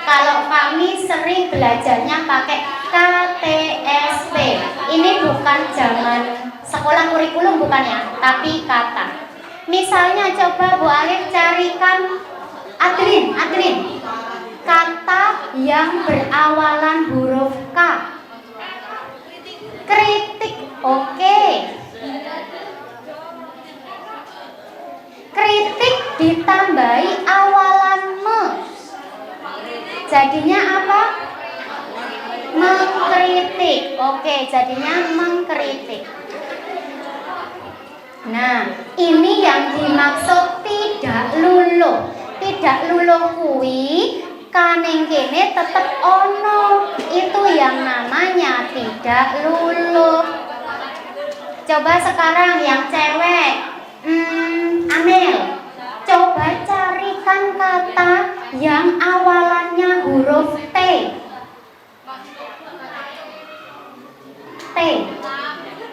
Kalau kami sering belajarnya pakai KTSP. Ini bukan zaman sekolah kurikulum bukan ya, tapi kata. Misalnya coba Bu Alif carikan Adrin, kata yang berawalan huruf K. Kritik, oke. Kritik ditambahi awalan me. Jadinya apa? Mengkritik. Oke, jadinya mengkritik. Nah, ini yang dimaksud tidak luluh. Tidak luluh kuwi kaning kene tetep ono. Itu yang namanya tidak luluh. Coba sekarang yang cewek, Amel, coba carikan kata yang awalannya huruf T. T.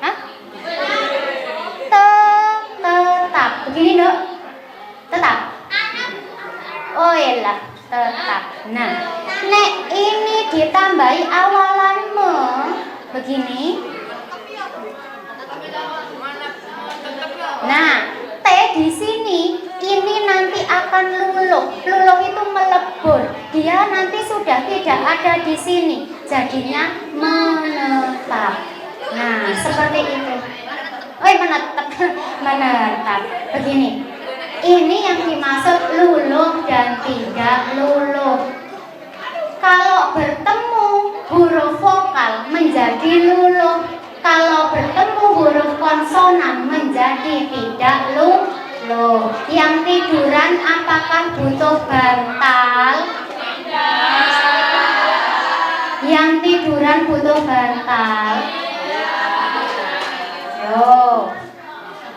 Hah? Tetap. Begini dok. Tetap. Oh iyalah, tetap. Nah, nek ini ditambahi awalan me, begini. Nah, T di sini ini nanti akan luluh. Luluh itu melebur. Dia nanti sudah tidak ada di sini. Jadinya menetap. Nah, seperti itu. Menetap. Menetap. Begini. Ini yang dimaksud luluh dan tidak luluh. Kalau bertemu huruf vokal menjadi luluh. Kalau bertemu huruf konsonan menjadi tidak luluh. Yang tiduran apakah butuh bantal? Yang tiduran butuh bantal? Yo.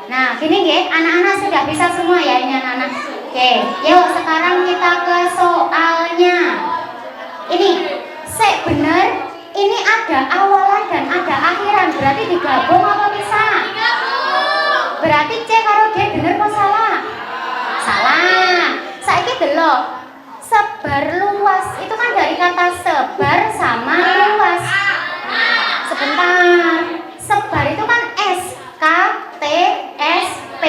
Nah, gini nggih, anak-anak sudah bisa semua ya ini anak-anak. Oke, yuk sekarang kita ke soalnya. Ini, sek bener, ini ada awalan dan ada akhiran, berarti digabung apa bisa? Berarti C karo D bener apa salah? Salah. Saiki delok. Sebar luas, itu kan dari kata sebar sama luas. Sebentar. Sebar itu kan S, K, T, S, P.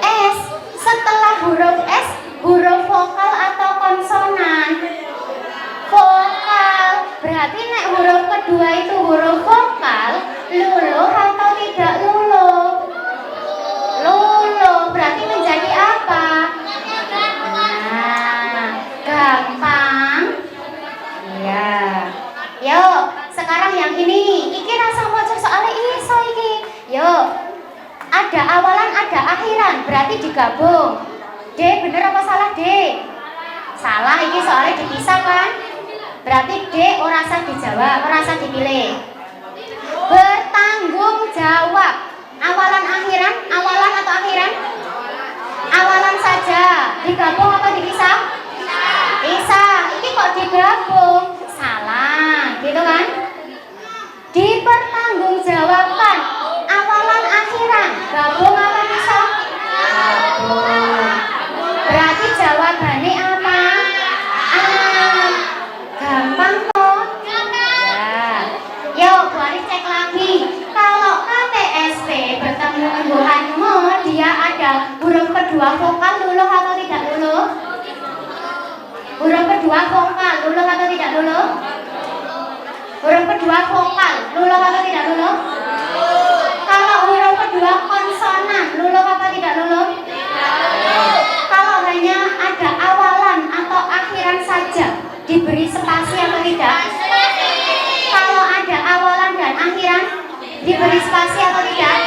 S, setelah huruf S, huruf vokal atau konsonan? Vokal. Berarti nek huruf kedua itu huruf vokal, luluh atau tidak luluh? Luluh. Berarti menjadi apa? Nah, gampang. Iya. Yuk, sekarang yang ini. Iki rasa maca soalnya iso iki. Yuk. Ada awalan, ada akhiran, berarti digabung. D bener apa salah D? Salah, iki soalnya dipisah kan? Berarti D ora usah dijawab, ora usah dipilih. Bertanggung jawab. Awalan akhiran, awalan atau akhiran? Awalan saja. Digabung apa dipisah? Pisah. Ini kok digabung? Salah, gitu kan? Dipertanggungjawabkan. Awalan akhiran. Gabung apa pisah? Gabung. Berarti jawabannya apa? Gampang toh? Ya. Yuk, mari cek lagi. Kalau KTSP bertemu embuhanmu, dia ada huruf kedua vokal luluh atau tidak luluh? Huruf kedua vokal luluh atau tidak luluh? Huruf kedua vokal luluh atau tidak luluh? Kalau huruf kedua konsonan luluh atau tidak luluh? Kalau hanya ada awalan atau akhiran saja, diberi spasi atau tidak? Kalau ada awalan dan akhiran, diberi spasi atau tidak?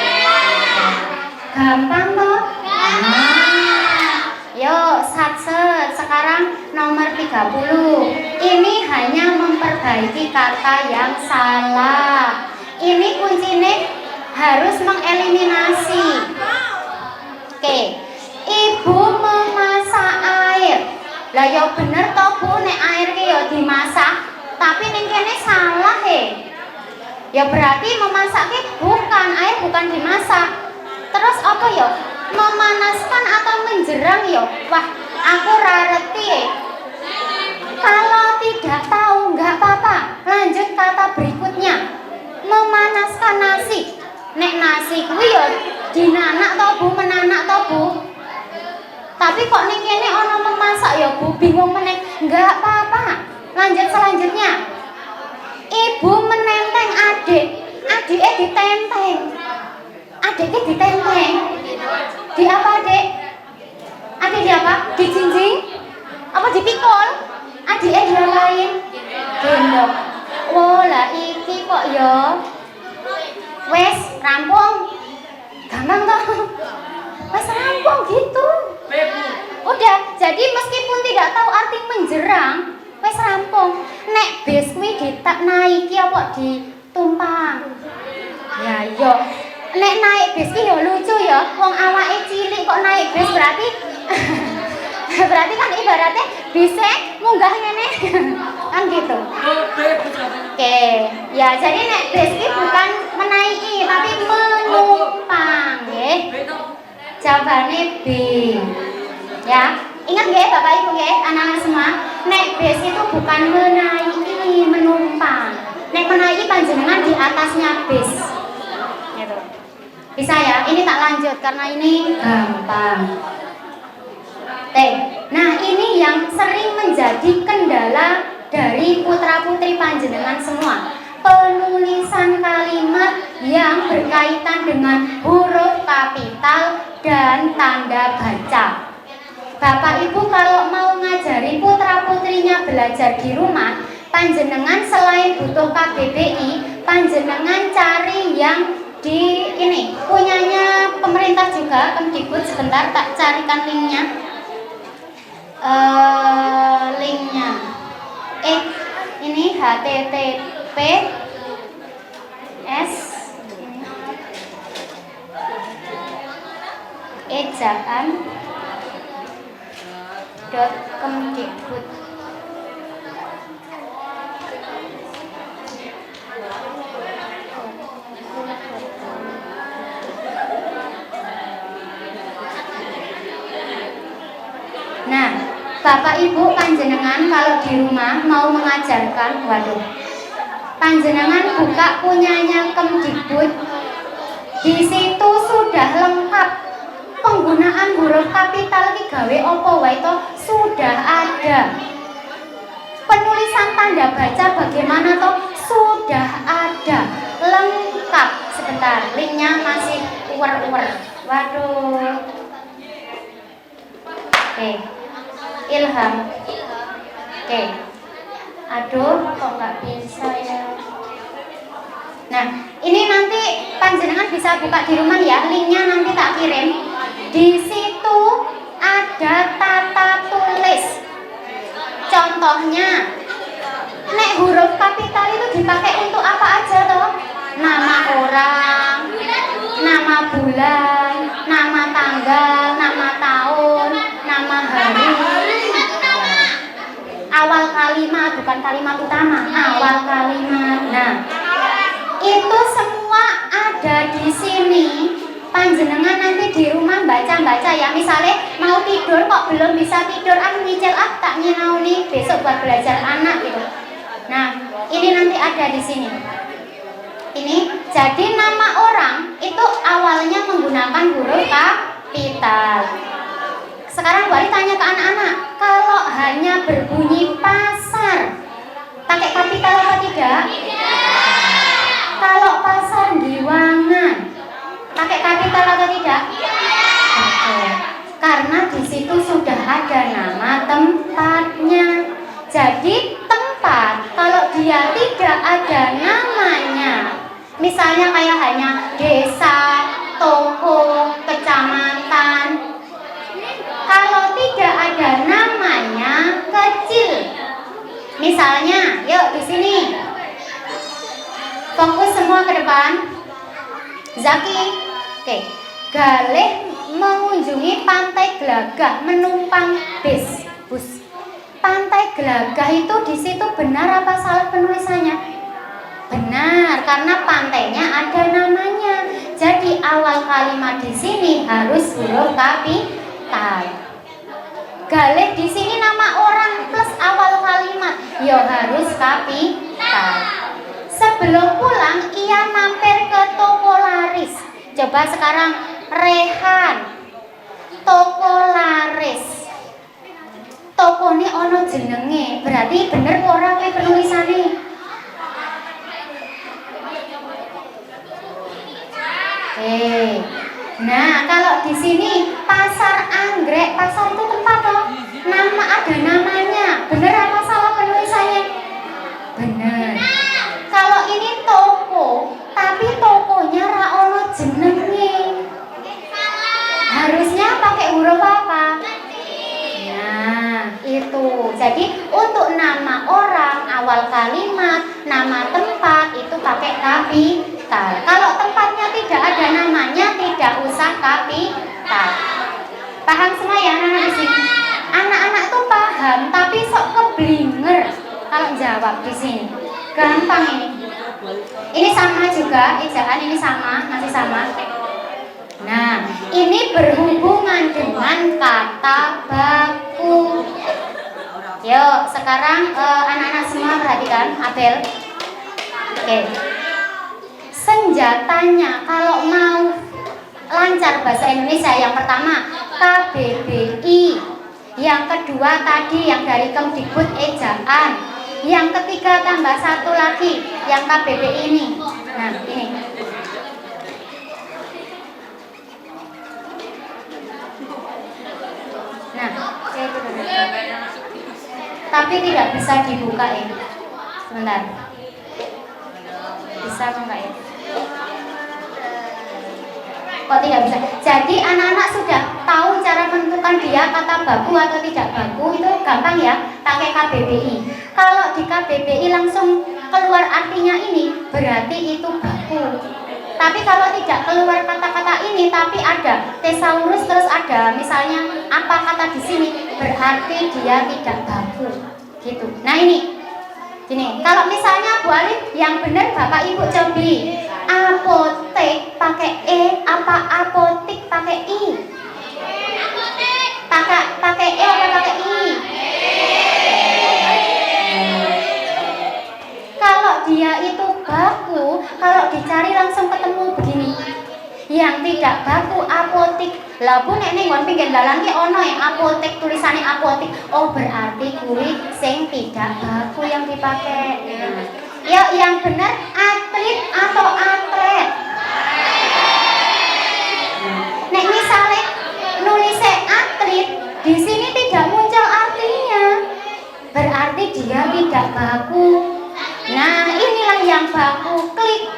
Gampang toh? Yuk, satset. Sekarang nomor 30. Ini hanya memperbaiki kata yang salah. Ini kuncinya harus mengeliminasi. Oke. Ibu memasak air. Lah ya bener toh Bu, nek air ki ya dimasak, tapi ning kene salah Ya berarti memasak ki bukan air, bukan dimasak. Terus apa ya? Memanaskan atau menjerang ya? Wah, aku rareti Kalau tidak tahu nggak apa-apa. Lanjut kata berikutnya. Memanaskan nasi. Nek nasi kuwi ya dinanak toh Bu, menanak toh Bu. Tapi kok ning kene ana memasak ya Bu, bingung meneh. Enggak apa-apa. Lanjut selanjutnya. Ibu menenteng adik. Adiknya ditenteng. Adiknya ditenteng. Di apa adik? Adik di apa? Dijinjing? Apa dipikul? Adiknya diapain? Gendong. Oh lah Jadi meskipun tidak tahu arti menjerang, wis rampung. Nek bis kuwi naiki apa ditumpang? Ya yo. Nek naik bis ki yo lucu ya. Wong awake cilik kok naik bis berarti berarti kan ibaratnya bisa munggah ngene. Kan gitu. Oke. Ya, jadi nek bis ki bukan menaiki tapi menumpang, nggih. Jawabane B. Ya. Ingat nggih Bapak Ibu nggih, anak-anak semua, nek bis itu bukan menaiki, menumpang. Nek menaiki panjenengan di atasnya bis. Gitu. Bisa ya? Ini tak lanjut karena ini gampang. Nah, ini yang sering menjadi kendala dari putra-putri panjenengan semua. Penulisan kalimat yang berkaitan dengan huruf kapital dan tanda baca. Bapak Ibu kalau mau ngajari putra-putrinya belajar di rumah, panjenengan selain butuh KBBI, panjenengan cari yang di ini punyanya pemerintah juga, Kemdikbud. Sebentar tak carikan linknya. Linknya ini https ejaan.kemdikbud. Nah, Bapak Ibu panjenengan kalau di rumah mau mengajarkan, panjenengan buka punyanya Kemdikbud. Di situ sudah lengkap penggunaan huruf kapital ki gawe apa wae to sudah ada. Penulisan tanda baca bagaimana to sudah ada lengkap. Sebentar, linknya masih uwer-uwer. Waduh. Oke. Ilham. Oke. Aduh, kok nggak bisa ya. Nah, ini nanti panjenengan bisa buka di rumah ya. Linknya nanti tak kirim. Di situ ada tata tulis. Contohnya, nek huruf kapital itu dipakai untuk apa aja toh? Nama orang, nama bulan, nama tanggal, nama tahun, nama hari. Awal kalimat, bukan kalimat utama, awal kalimat. Nah, itu semua ada di sini. Panjenengan nanti di rumah baca-baca ya. Misalnya mau tidur kok belum bisa tidur, nyicil tak nyinauni besok buat belajar anak gitu. Nah, ini nanti ada di sini. Ini jadi nama orang itu awalnya menggunakan huruf kapital. Sekarang boleh tanya ke anak-anak, kalau hanya berbunyi pasar, pakai kapital apa tidak? Kalau pasar Giwangan, pakai kapital atau tidak? Oke. Karena di situ sudah ada nama tempatnya. Jadi tempat kalau dia tidak ada namanya, misalnya kayak hanya desa, toko, kecamatan, kalau tidak ada namanya kecil. Misalnya, yuk di sini. Fokus semua ke depan. Zaki. Oke. Galih mengunjungi Pantai Glagah menumpang bus. Pantai Glagah itu di situ benar apa salah penulisannya? Benar, karena pantainya ada namanya. Jadi awal kalimat di sini harus huruf kapital. Galih di sini nama orang plus awal kalimat, ya harus kapital. Sebelum pulang ia mampir ke toko laris. Coba sekarang Rehan, toko laris. Toko ini ono jenenge, berarti bener ora kowe penulisane? Nah kalau di sini pasar anggrek, pasar itu tempat toh, nama ada namanya, bener apa salah penulisannya? Bener. Kalau ini toko, tapi tokonya ra ono jenenge, harusnya pakai huruf apa? Nah awal kalimat, nama tempat itu pakai kapital. Kalau tempatnya tidak ada namanya, tidak usah kapital. Paham semua ya anak-anak di sini? Anak-anak tuh paham, tapi sok keblinger kalau jawab di sini. Gampang ini. Ini sama juga, ejaan ini sama, masih sama. Nah, ini berhubungan dengan kata baku. Yuk, sekarang anak-anak semua perhatikan, Abel. Oke. Senjatanya kalau mau lancar bahasa Indonesia, yang pertama KBBI, yang kedua tadi yang dari Kemdikbud ejaan, yang ketiga tambah satu lagi yang KBBI ini. Nah, ini. Nah, tapi tidak bisa dibuka ya. Sebentar. Bisa enggak ya? Kok tidak bisa? Jadi anak-anak sudah tahu cara menentukan dia kata baku atau tidak baku, itu gampang ya, pakai KBBI. Kalau di KBBI langsung keluar artinya ini, berarti itu baku. Tapi kalau tidak keluar kata-kata ini, tapi ada tesaurus terus ada misalnya apa kata di sini, berarti dia tidak baku. Gitu. Nah ini, gini. Kalau misalnya Bu Alif, yang benar Bapak Ibu cobi. Apotek pakai E, apa apotik pakai I? Pakai E apa pakai I? Kalau dia itu baku, kalau dicari langsung ketemu begini. Yang tidak baku apotik. Lah Bu nek ning nggon pinggir dalan ki ono ya apotek, tulisannya apotik. Oh, berarti kuwi sing tidak baku yang dipakai. Ya, yang benar atlet atau atlet. Nek misalnya nulisnya atlet, di sini tidak muncul artinya, berarti dia tidak baku. Nah, inilah yang baku, klik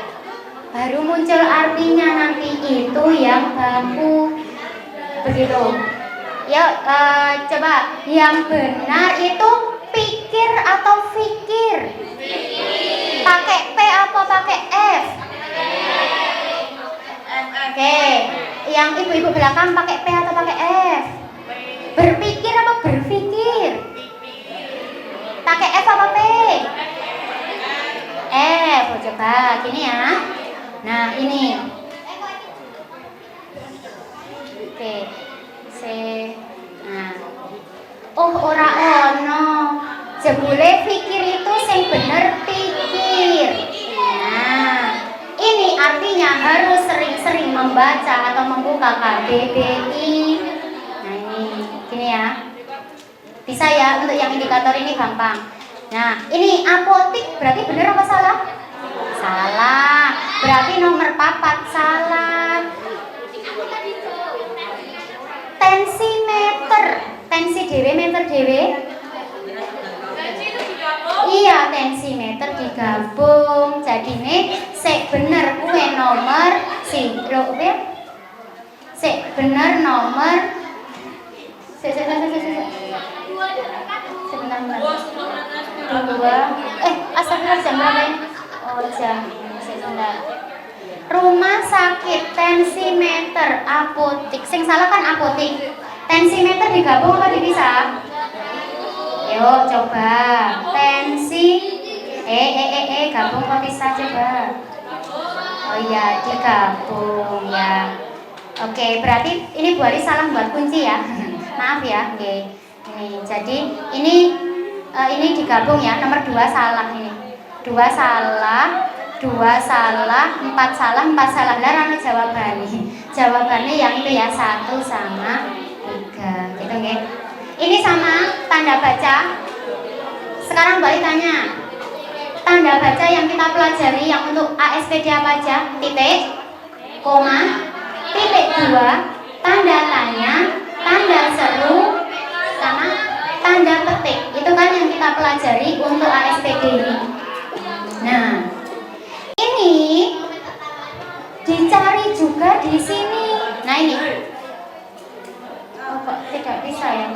baru muncul artinya, nanti itu yang baku. Begitu. Ya, coba yang benar itu pikir atau fikir. Pakai P apa pakai F? Oke, yang ibu-ibu belakang pakai P atau pakai F? Berpikir apa berpikir? Pakai F apa P? F. Coba gini ya. Nah ini. Oke, C. Nah, oh ora ono. Jebule pikir itu sing bener pikir. Nah, ini artinya harus sering-sering membaca atau membuka KBBI. Nah ini, gini ya. Bisa ya, untuk yang indikator ini gampang. Nah, ini apotik berarti bener apa salah? Salah. Berarti nomor 4 salah. Tensimeter, tensi dewe meter dewe. Iya, tensimeter digabung. Jadi ini sek bener kue nomor siro kue. Sek bener nomor sebentar. 2. Astagfirullah, jam berapa ini? Oh, jam. Sebentar. Rumah sakit, tensimeter, apotik. Sing salah kan apotik. Tensimeter digabung apa dipisah? Yuk coba. Tensi gabung apa pisah coba? Oh iya, digabung ya. Oke, berarti ini Bu Ali salah buat kunci ya. Maaf ya, oke. Ini jadi ini digabung ya. Nomor 2 salah ini. 2 salah, 4 salah. Lah ana jawabannya. Jawabannya yang itu ya 1 sama 3. Gitu nggih. Ini sama tanda baca. Sekarang balik tanya. Tanda baca yang kita pelajari yang untuk ASPD apa aja? Titik, koma, titik 2, tanda tanya, tanda seru, sama tanda petik. Itu kan yang kita pelajari untuk ASPD ini. Nah, ini dicari juga di sini. Nah ini. Oh, kok tidak bisa ya?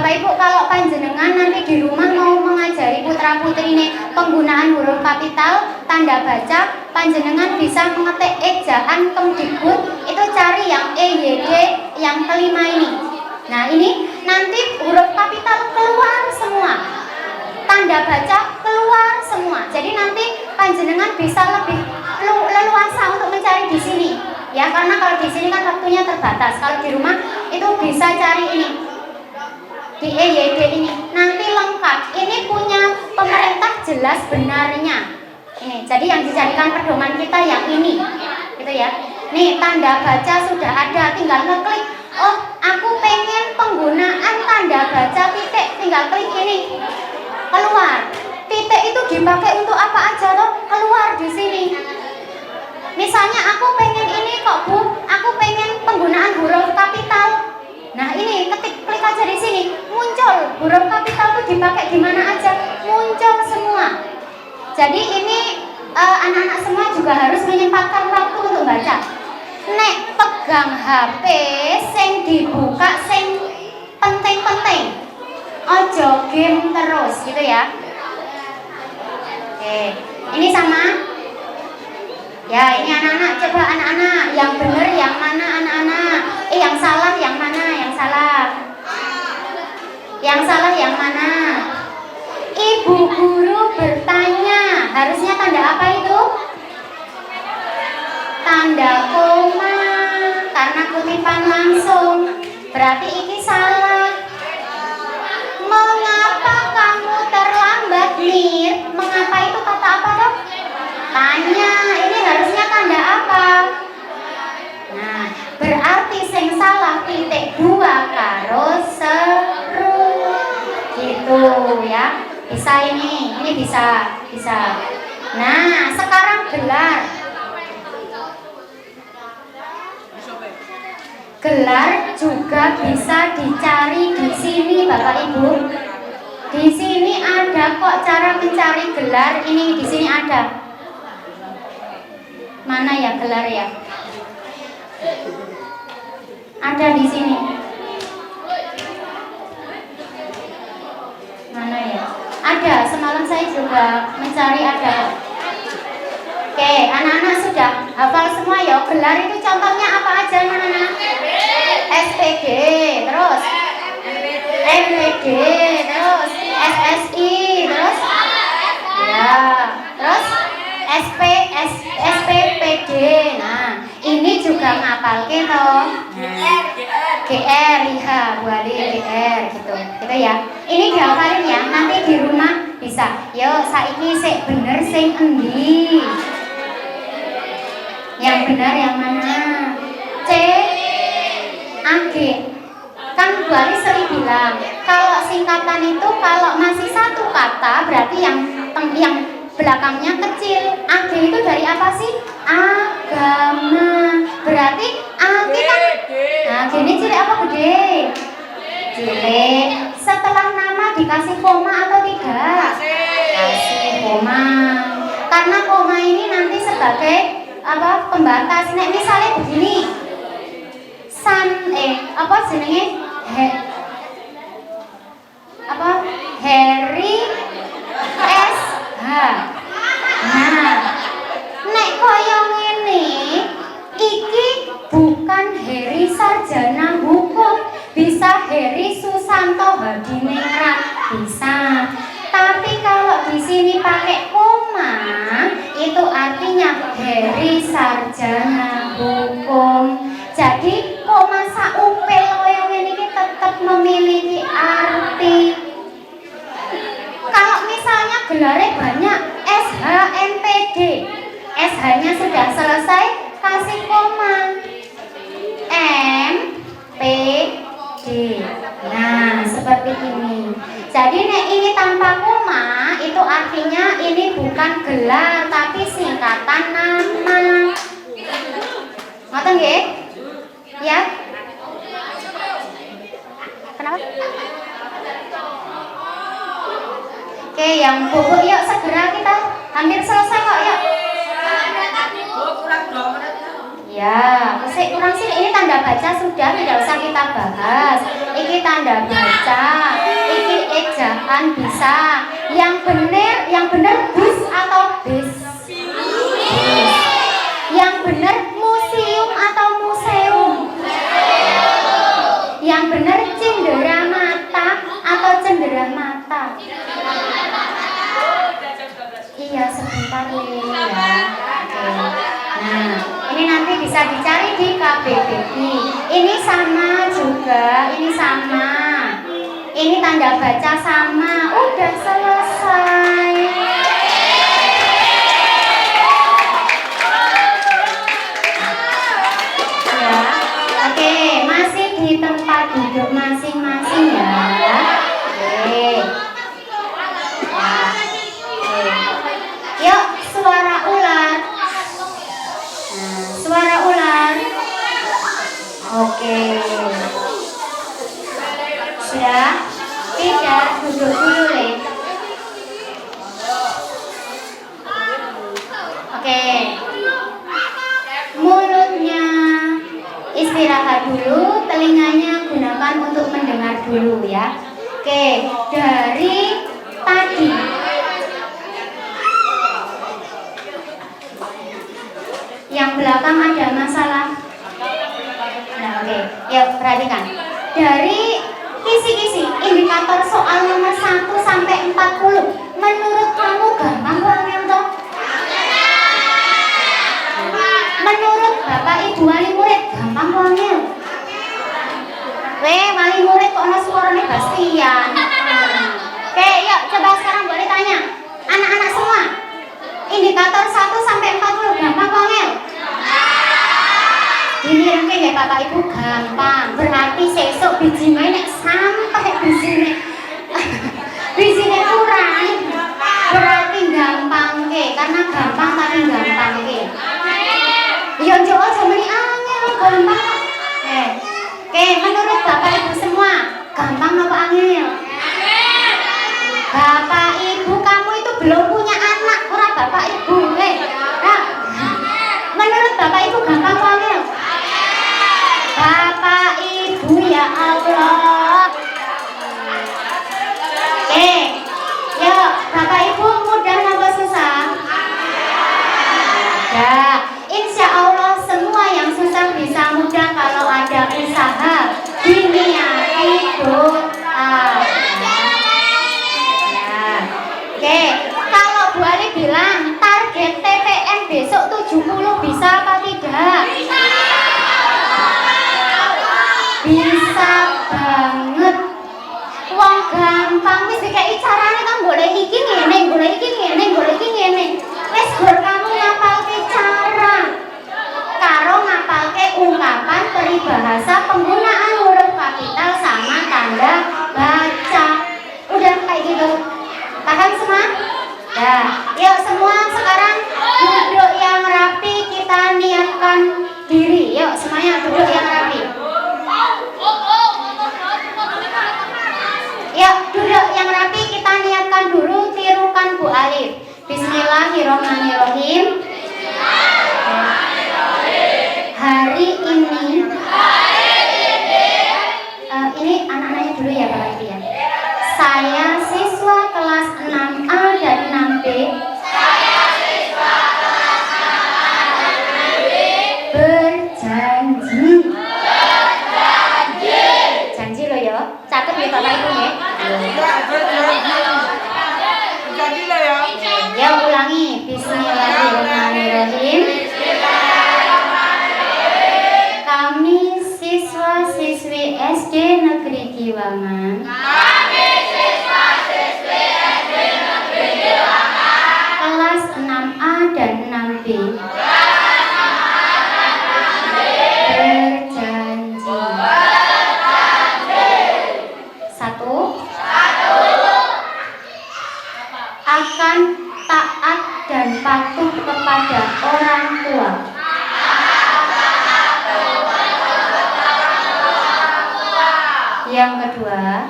Bapak Ibu, kalau panjenengan nanti di rumah mau mengajari putra putri ini penggunaan huruf kapital, tanda baca, panjenengan bisa mengetik ejaan Kemdikbud, itu cari yang EYD yang kelima ini. Nah ini nanti huruf kapital keluar semua, tanda baca keluar semua. Jadi nanti panjenengan bisa lebih leluasa untuk mencari di sini. Ya, karena kalau di sini kan waktunya terbatas. Kalau di rumah itu bisa cari ini di EYD ini. Nanti lengkap. Ini punya pemerintah jelas benarnya. Ini. Jadi yang dijadikan pedoman kita yang ini. Gitu ya. Nih, tanda baca sudah ada, tinggal ngeklik. Oh, aku pengen penggunaan tanda baca titik, tinggal klik ini. Keluar. Titik itu dipakai untuk apa aja loh? Keluar di sini. Misalnya aku pengen ini kok Bu, aku pengen penggunaan huruf kapital. Nah ini klik aja di sini, muncul huruf kapital itu dipakai di mana aja, muncul semua. Jadi ini anak-anak semua juga harus menyempatkan waktu untuk baca. Nek pegang HP, sing dibuka, sing penting-penting. Ojo game terus, gitu ya. Oke, ini sama. Ya, ini anak-anak, coba anak-anak, yang benar yang mana anak-anak? Yang salah yang mana? Yang salah. Yang salah yang mana? Ibu guru bertanya, harusnya tanda apa itu? Tanda koma, karena kutipan langsung. Berarti ini salah. Mengapa kamu terlambat, Mir? Mengapa itu kata apa dok? Tanya, ini harusnya tanda apa? Nah, berarti sing salah titik 2 karo seru. Gitu ya. Bisa ini bisa. Nah, sekarang gelar. Gelar juga bisa dicari di sini Bapak Ibu. Di sini ada kok cara mencari gelar, ini di sini ada. Mana ya gelar ya? Ada di sini. Mana ya? Ada, semalam saya juga mencari ada. Oke, anak-anak sudah hafal semua ya. Gelar itu contohnya apa aja anak-anak? SPG, terus MPD, terus SSI, terus ya, terus SPPD. Nah, ini juga ngapal gitu. GR, iya, buali GR gitu. Gitu ya. Ini dihafalin ya, nanti di rumah bisa. Yo, saiki sik bener sing endi? Yang benar yang mana? C A G. Kan Bu Ali sering bilang, kalau singkatan itu kalau masih satu kata berarti yang belakangnya kecil. AG itu dari apa sih? Agama. Berarti AG kan AG ini cilik apa gede? Cilik. Setelah nama dikasih koma atau tidak? Kasih koma. Karena koma ini nanti sebagai apa? Pembatas. Nek misalnya begini. Apa jenenge? Harry SH. Nah, nek koyo ngene iki bukan Heri sarjana hukum, bisa Heri Susanto Hadiningrat, bisa. Tapi kalau di sini pakai koma, itu artinya Heri sarjana hukum. Jadi koma saupil koyo ngene iki tetap memiliki arti. Kalau misalnya gelarnya banyak SHMPD, SH-nya sudah selesai, kasih koma MPD. Nah, seperti ini. Jadi nek ini tanpa koma, itu artinya ini bukan gelar tapi singkatan nama. Ngoten nggih? Ya? Kenapa? Oke, yang bubuk yuk segera kita hampir selesai kok yuk. Ya, kurang sih ini tanda baca sudah tidak usah kita bahas. Ini tanda baca, ini ejaan bisa. Yang benar bis atau bis? Yang benar museum atau museum? Yang benar cendera mata atau cendera mata? Iya, sebentar nih ya. Oke. Nah, ini nanti bisa dicari di KBBI. Ini sama juga, ini sama. Ini tanda baca sama. Udah selesai. Ya. Oke, masih di tempat duduk masing-masing ya. Oke. Yuk, suara ular. Nah, suara ular. Oke. Sudah? Tidak, duduk dulu Le. Oke. Mulutnya istirahat dulu, telinganya gunakan untuk mendengar dulu ya. Oke, dari tadi yang belakang ada masalah. Nah, oke. Yuk, perhatikan. Dari kisi-kisi indikator soal nomor 1 sampai 40, menurut kamu gampang angel toh? Menurut Bapak Ibu wali murid gampang angel? Wali murid kok ana suarane Bastian. Oke, yuk coba sekarang boleh tanya. Anak-anak semua. Indikator 1 sampai 40 gampang angel? Ini mungkin ya Bapak Ibu gampang. Berarti sesuk biji nek sampai bijine kurang. Berarti gampang ke, karena gampang tapi gampang ke. Ya njok aja meni angel gampang. Oke, menurut Bapak Ibu semua, gampang apa angel? Bapak Ibu kamu itu belum punya anak, ora Bapak Ibu. Nah, menurut Bapak Ibu gampang apa angel? Bapak Ibu ya Allah. Yuk Bapak Ibu mudah apa susah? Mudah. Insya Allah semua yang susah bisa mudah kalau ada usaha, diniati doa. Oke, kalau Bu Ali bilang target TPM besok 70 bisa apa tidak? Bisa banget. Wong gampang wis dikai carane kan boleh iki ngene, boleh iki ngene, boleh iki ngene. Wis gur kamu ngapalke cara. Karo ngapalke ungkapan peribahasa penggunaan huruf kapital sama tanda baca. Udah kayak gitu. Paham semua? Ya, yuk semua sekarang duduk yang rapi, kita niatkan diri. Yuk semuanya duduk yang rapi. Yuk duduk yang rapi, kita niatkan dulu, tirukan Bu Alif. Bismillahirrahmanirrahim. Hari ini ini anak-anaknya dulu ya Bapak Ibu ya. Saya siswa kelas 6A dan 6B. Berjanji. Janji loh ya. Catat ya Bapak Ibu ya. Janji loh ya. Ya ulangi. Bismillahirrahmanirrahim. Kami siswa-siswi SD Negeri Giwangan. Kelas 6A dan 6B. Berjanji. Satu. Akan taat dan patuh kepada orang tua. Yang kedua,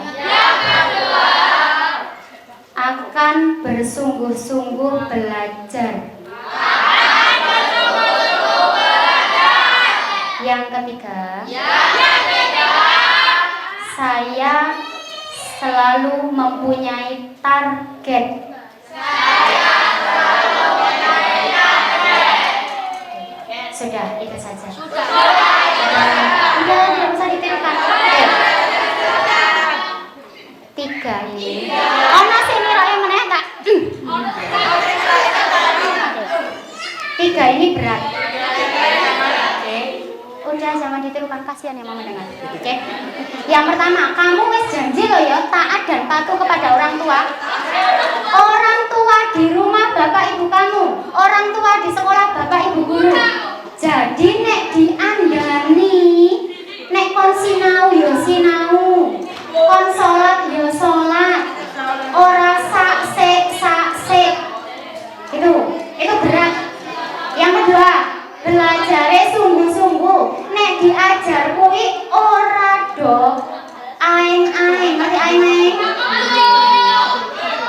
akan bersungguh-sungguh belajar. Yang ketiga, saya selalu mempunyai target. Sudah, itu saja. Udah, tidak usah ditirukan. Oke. 3 ini. Oh, nasi ini roh yang meneh tak? 3 ini berat. Oke. Udah, jangan ditirukan, kasihan yang mau mendengar. Oke. Yang pertama, kamu wis janji loh ya taat dan patuh kepada orang tua. Orang tua di rumah bapak ibu kamu, orang tua di sekolah bapak ibu guru. Jadi nek diandani, nek kon sinau yo sinau, kon salat yo salat, ora sak sek. Itu berat. Yang kedua, belajare sungguh-sungguh. Nek diajar kuwi ora do aing-aing, ngerti aing-aing?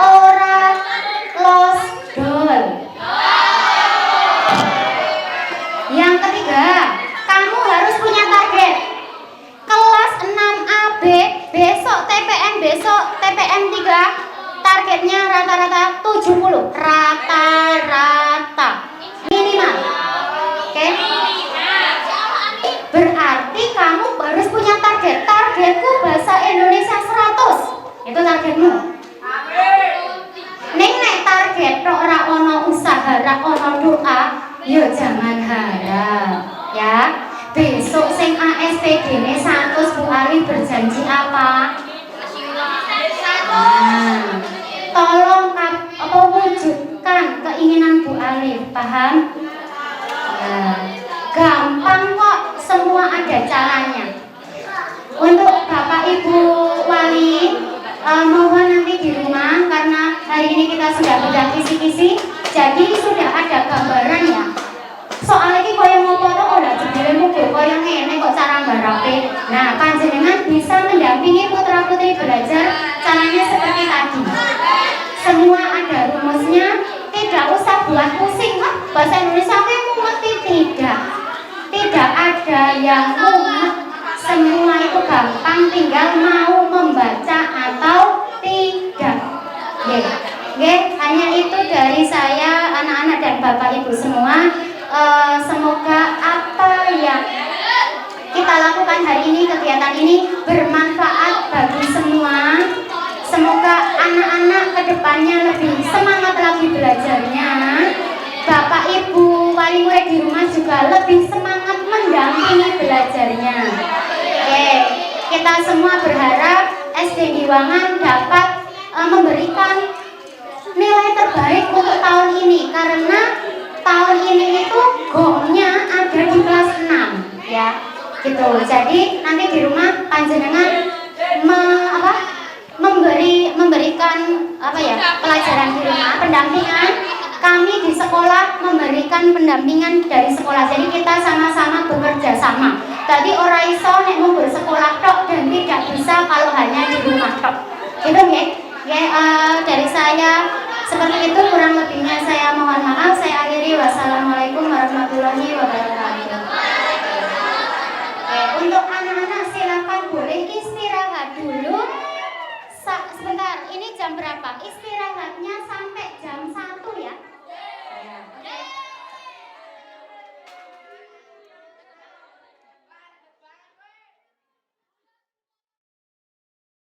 Ora los dol. Yang ketiga, kamu harus punya target. Kelas 6AB, besok TPM 3, targetnya rata-rata 70. Rata-rata. Minimal. Oke? Berarti kamu harus punya target. Targetku bahasa Indonesia 100. Itu targetmu. Ning nek target ora ono usaha, ora ono doa, yo jangan harap ya. Besok sing ASPD-ne 100 Bu Ali berjanji apa? Nah, tolong wujudkan keinginan Bu Ali, paham? Ya, gampang kok, semua ada caranya. Untuk Bapak Ibu Wali, mohon nanti di rumah karena hari ini kita sudah bedah kisi-kisi, jadi sudah ada gambaran ya. Soal ini koyo ngopo to ora jebule mukul koyo ngene kok cara ngarape. Nah, panjenengan bisa mendampingi putra-putri belajar caranya seperti tadi. Semua ada rumusnya, tidak usah buat pusing kok. Bahasa Indonesia mumet tidak. Tidak ada yang mumet. Semua itu gampang, tinggal mau membaca atau tidak. Hanya itu dari saya, anak-anak dan Bapak Ibu semua. Semoga apa yang kita lakukan hari ini, kegiatan ini bermanfaat bagi semua. Semoga anak-anak kedepannya lebih semangat lagi belajarnya. Bapak Ibu wali murid di rumah juga lebih semangat mendampingi belajarnya. Oke, kita semua berharap SD Giwangan dapat memberikan nilai terbaik untuk tahun ini, karena tahun ini itu gongnya ada di kelas 6 ya, gitu. Jadi nanti di rumah panjenengan memberikan pelajaran di rumah, pendampingan. Kami di sekolah memberikan pendampingan dari sekolah. Jadi kita sama-sama bekerja sama. Tadi ora iso nek mung bersekolah tok dan tidak bisa kalau hanya di rumah tok. Gitu nggih. Dari saya seperti itu, kurang lebihnya saya mohon maaf. Saya akhiri, wassalamualaikum warahmatullahi wabarakatuh. Untuk anak-anak silakan boleh istirahat dulu. Sebentar, ini jam berapa? Istirahat.